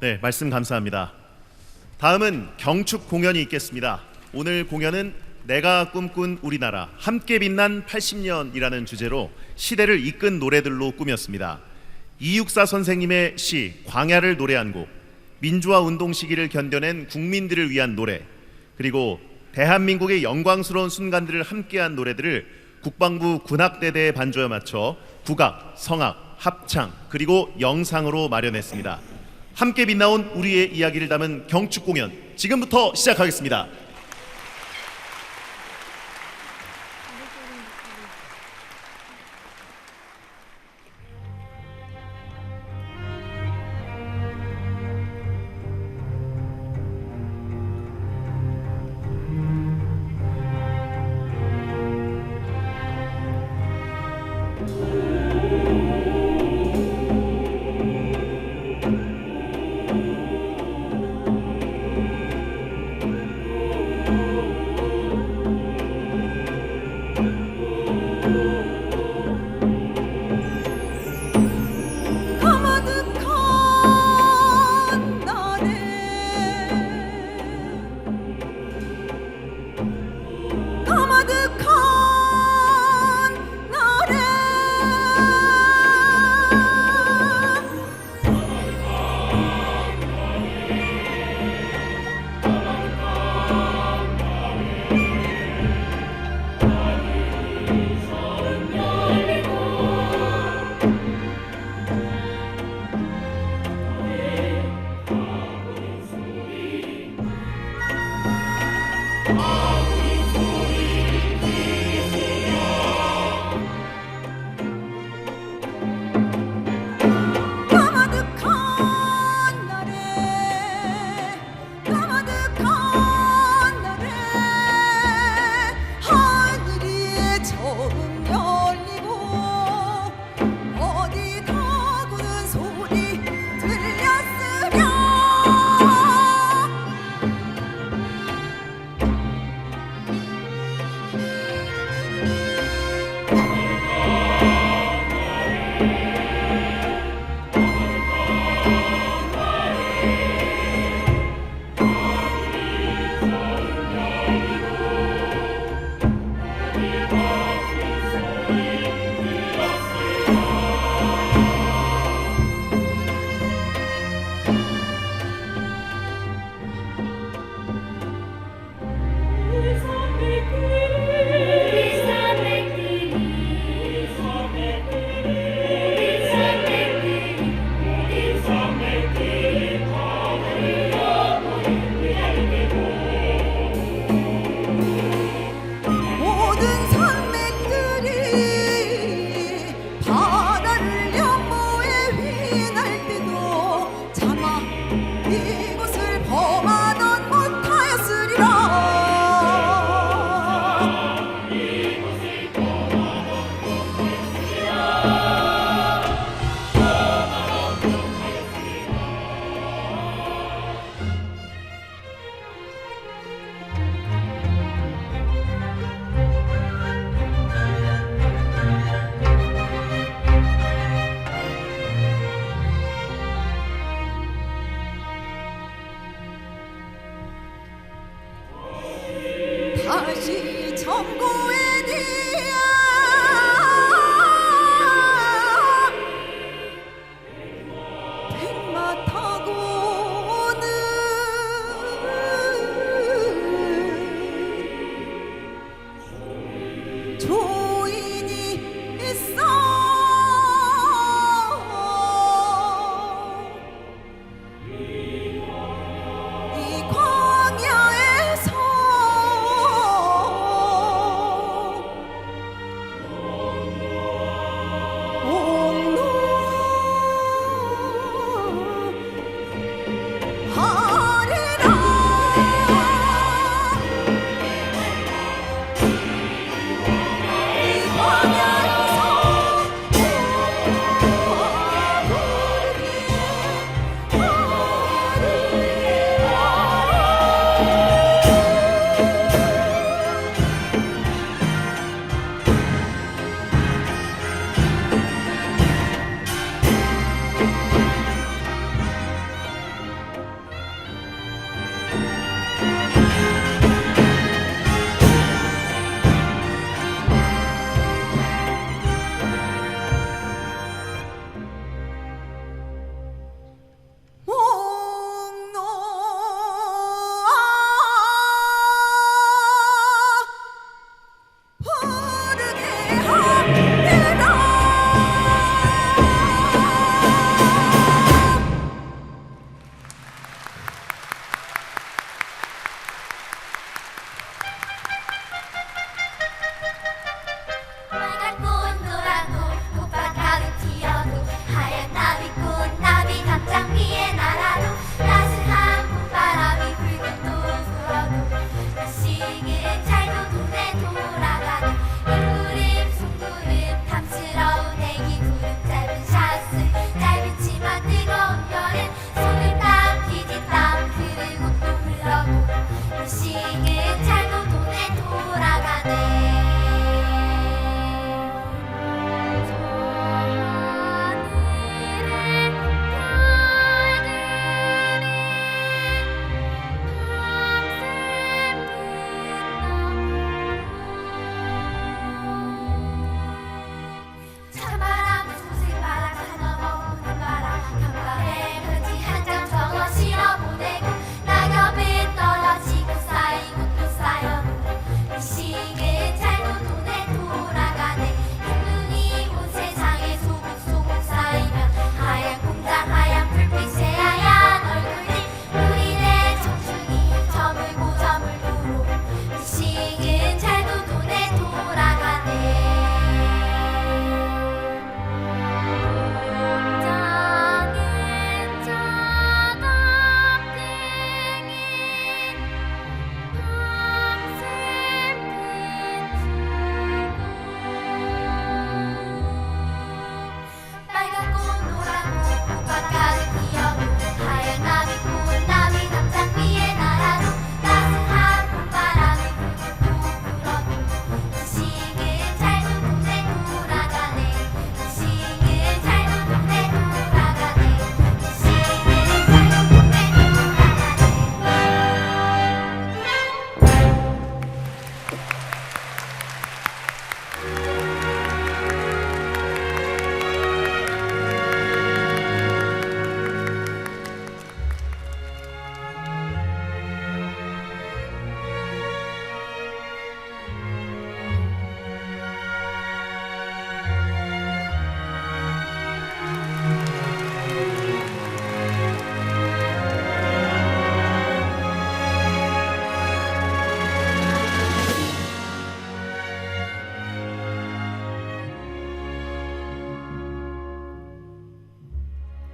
네, 말씀 감사합니다. 다음은 경축 공연이 있겠습니다. 오늘 공연은 내가 꿈꾼 우리나라 함께 빛난 80년이라는 주제로 시대를 이끈 노래들로 꾸몄습니다. 이육사 선생님의 시 광야를 노래한 곡, 민주화 운동 시기를 견뎌낸 국민들을 위한 노래, 그리고 대한민국의 영광스러운 순간들을 함께한 노래들을 국방부 군악대대의 반주에 맞춰 국악, 성악, 합창, 그리고 영상으로 마련했습니다. 함께 빛나온 우리의 이야기를 담은 경축 공연 지금부터 시작하겠습니다.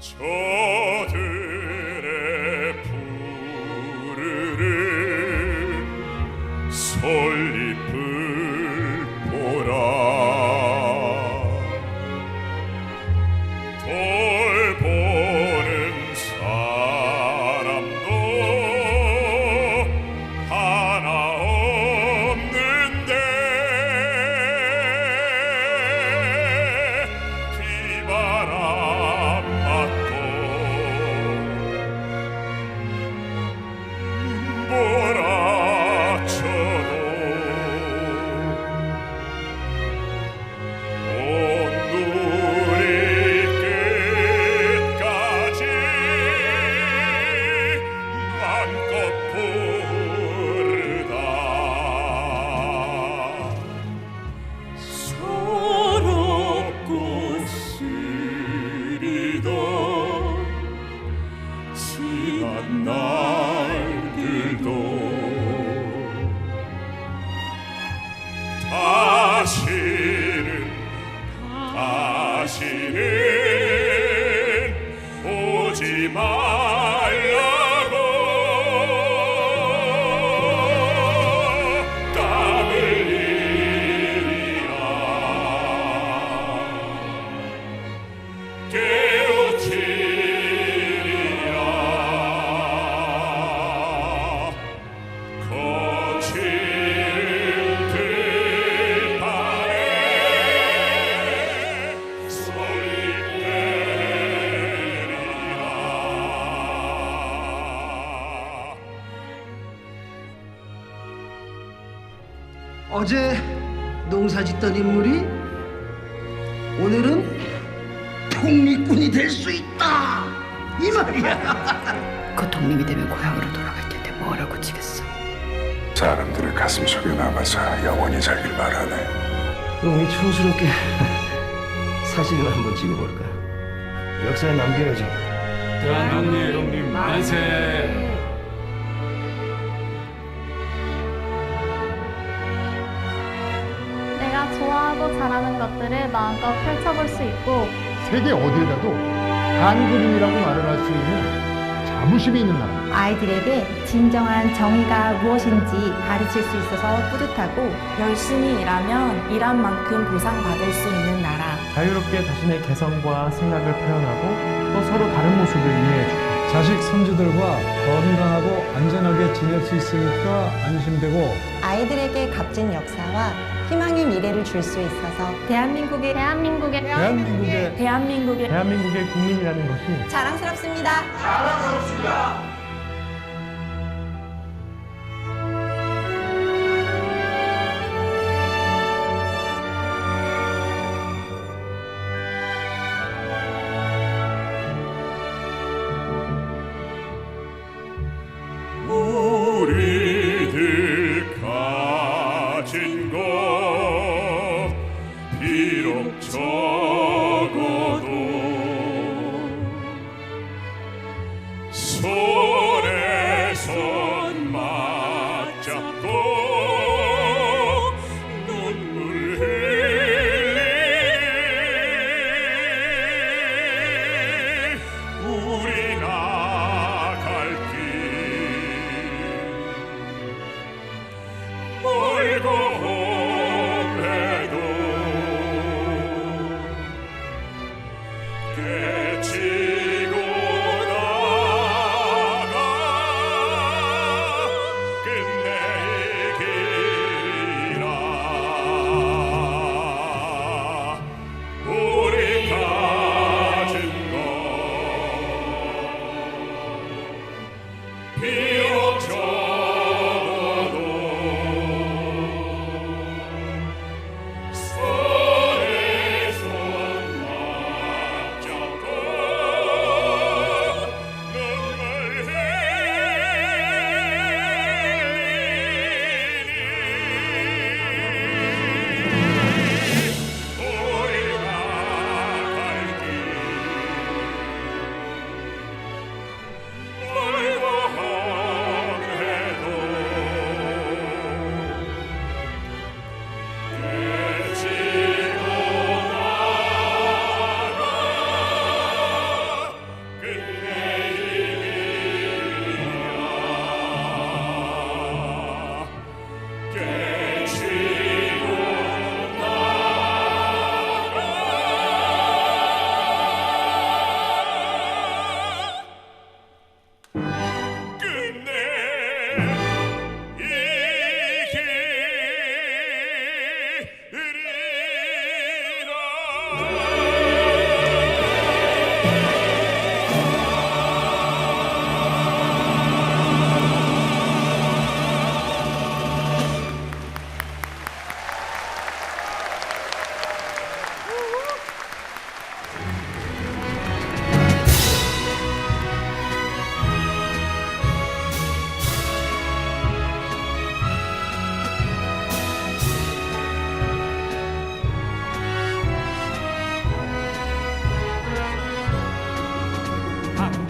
저들의 부르는 솔잎을 보라 돌보는 사람도 하나 없는데 비바람 맞고 몰아쳐도 온누리 끝까지 맘껏 부르다 서럽고 쓰리던 지난 날들도 다시는 오지 말라고 땀을 흘리라 깨우치리라 거칠 들판에 소리 어제 농사짓던 인물이 오늘은 독립군이 될 수 있다 이 말이야. 곧 독립이 되면 고향으로 돌아갈 텐데 뭐라고 치겠어. 사람들의 가슴속에 남아서 영원히 살길 바라네. 우리 촌스럽게 사진을 한번 찍어볼까? 역사에 남겨야지. 대한독립 만세. 내가 좋아하고 잘하는 것들을 마음껏 펼쳐볼 수 있고 세계 어디에다도 한국인이라고 말을 할 수 있는 자부심이 있는 나라. 아이들에게 진정한 정의가 무엇인지 가르칠 수 있어서 뿌듯하고 열심히 일하면 일한 만큼 보상받을 수 있는 나라. 자유롭게 자신의 개성과 생각을 표현하고 또 서로 다른 모습을 이해해주고 자식 손주들과 건강하고 안전하게 지낼 수 있으니까 안심되고 아이들에게 값진 역사와 희망의 미래를 줄 수 있어서 대한민국의 대한민국의 국민이라는 것이 자랑스럽습니다. 우리들 가진 것 비록 적어도 손에 손 맞잡고 눈물 흘리 우리 나갈 길 멀고 험해도 깨치고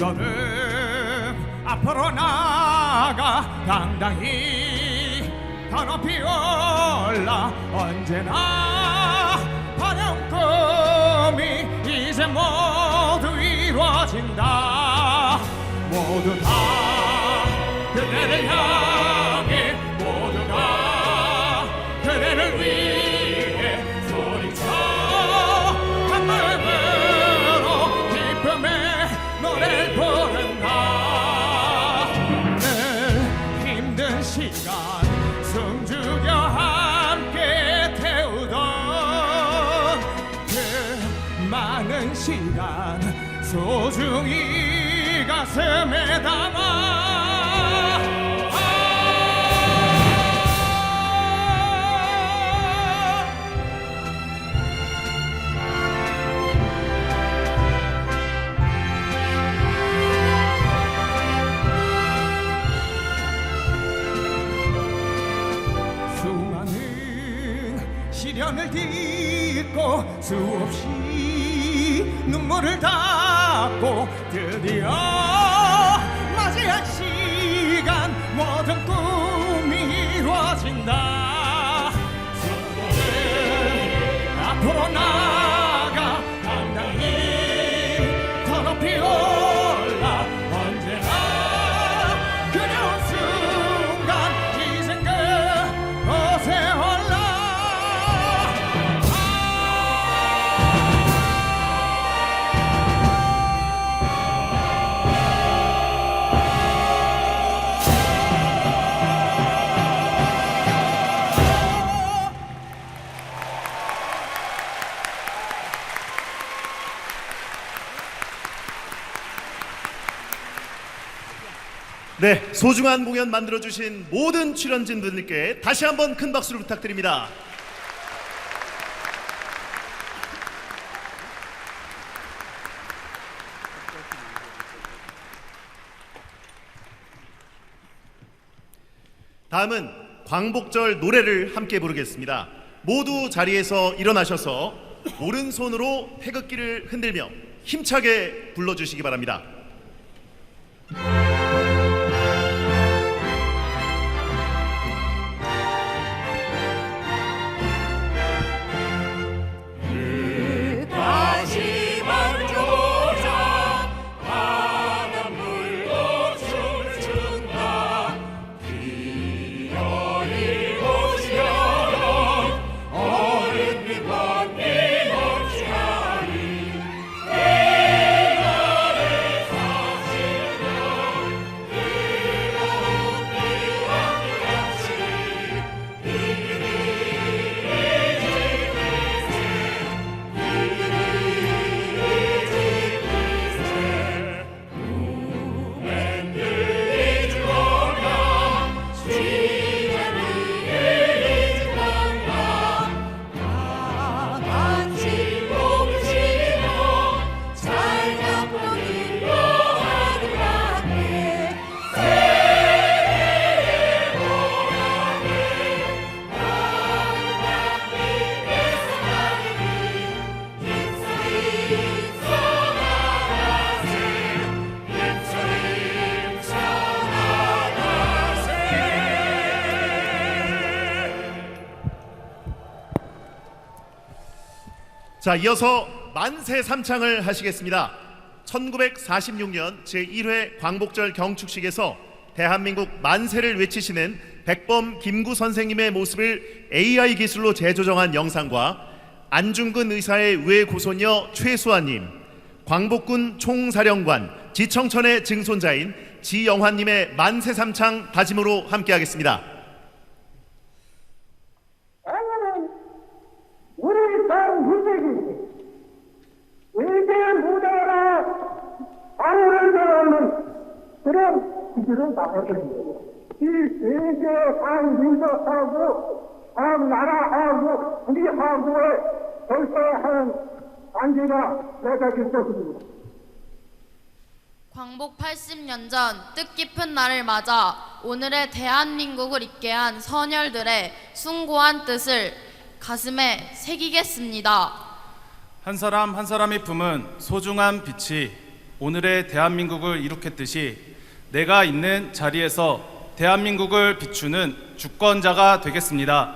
걸음 앞으로 나아가 당당히 더 높이 올라 언제나 바른 꿈이 이제 모두 이루어진다. 모두 다 그대를 향해 모두가 그대를 위해 소리쳐 한 마음으로 기쁨의 노래를 부른다. 늘 힘든 시간 숨죽여 함께 태우던 그 많은 시간 소중히 가슴에 담아 시련을 딛고 수없이 눈물을 닦고 드디어 맞이할 시간 모든 꿈이 이루어진다. 수고는 앞으로 나아가 당당히 더 높이 올라 언제나 그리운 순간 이젠 그곳에 올라 네, 소중한 공연 만들어주신 모든 출연진분들께 다시 한번 큰 박수를 부탁드립니다. 다음은 광복절 노래를 함께 부르겠습니다. 모두 자리에서 일어나셔서 오른손으로 태극기를 흔들며 힘차게 불러주시기 바랍니다. 자, 이어서 만세 삼창을 하시겠습니다. 1946년 제1회 광복절 경축식에서 대한민국 만세를 외치시는 백범 김구 선생님의 모습을 AI 기술로 재조정한 영상과 안중근 의사의 외고손녀 최수아님, 광복군 총사령관 지청천의 증손자인 지영환님의 만세 삼창 다짐으로 함께하겠습니다. 우리 땅 민족이 위대한 무대라 아무런 데 없는 그런 기술을 나가거든요. 이 세계 각 민족하고 각 나라하고 우리하고의 절대한 관계가 맺어졌습니다. 광복 80년 전 뜻깊은 날을 맞아 오늘의 대한민국을 있게 한 선열들의 숭고한 뜻을 가슴에 새기겠습니다. 한 사람 한 사람이 품은 소중한 빛이 오늘의 대한민국을 이룩했듯이 내가 있는 자리에서 대한민국을 비추는 주권자가 되겠습니다.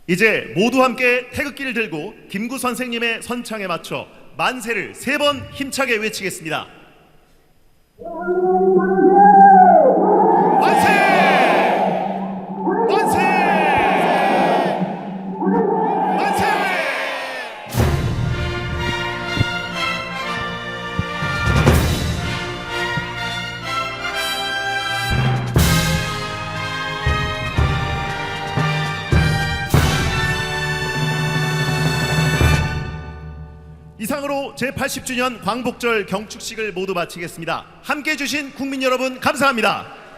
이제 모두 함께 태극기를 들고 김구 선생님의 선창에 맞춰 만세를 3번 힘차게 외치겠습니다. 만세! 만세! 만세! 이상으로 제80주년 광복절 경축식을 모두 마치겠습니다. 함께해 주신 국민 여러분 감사합니다.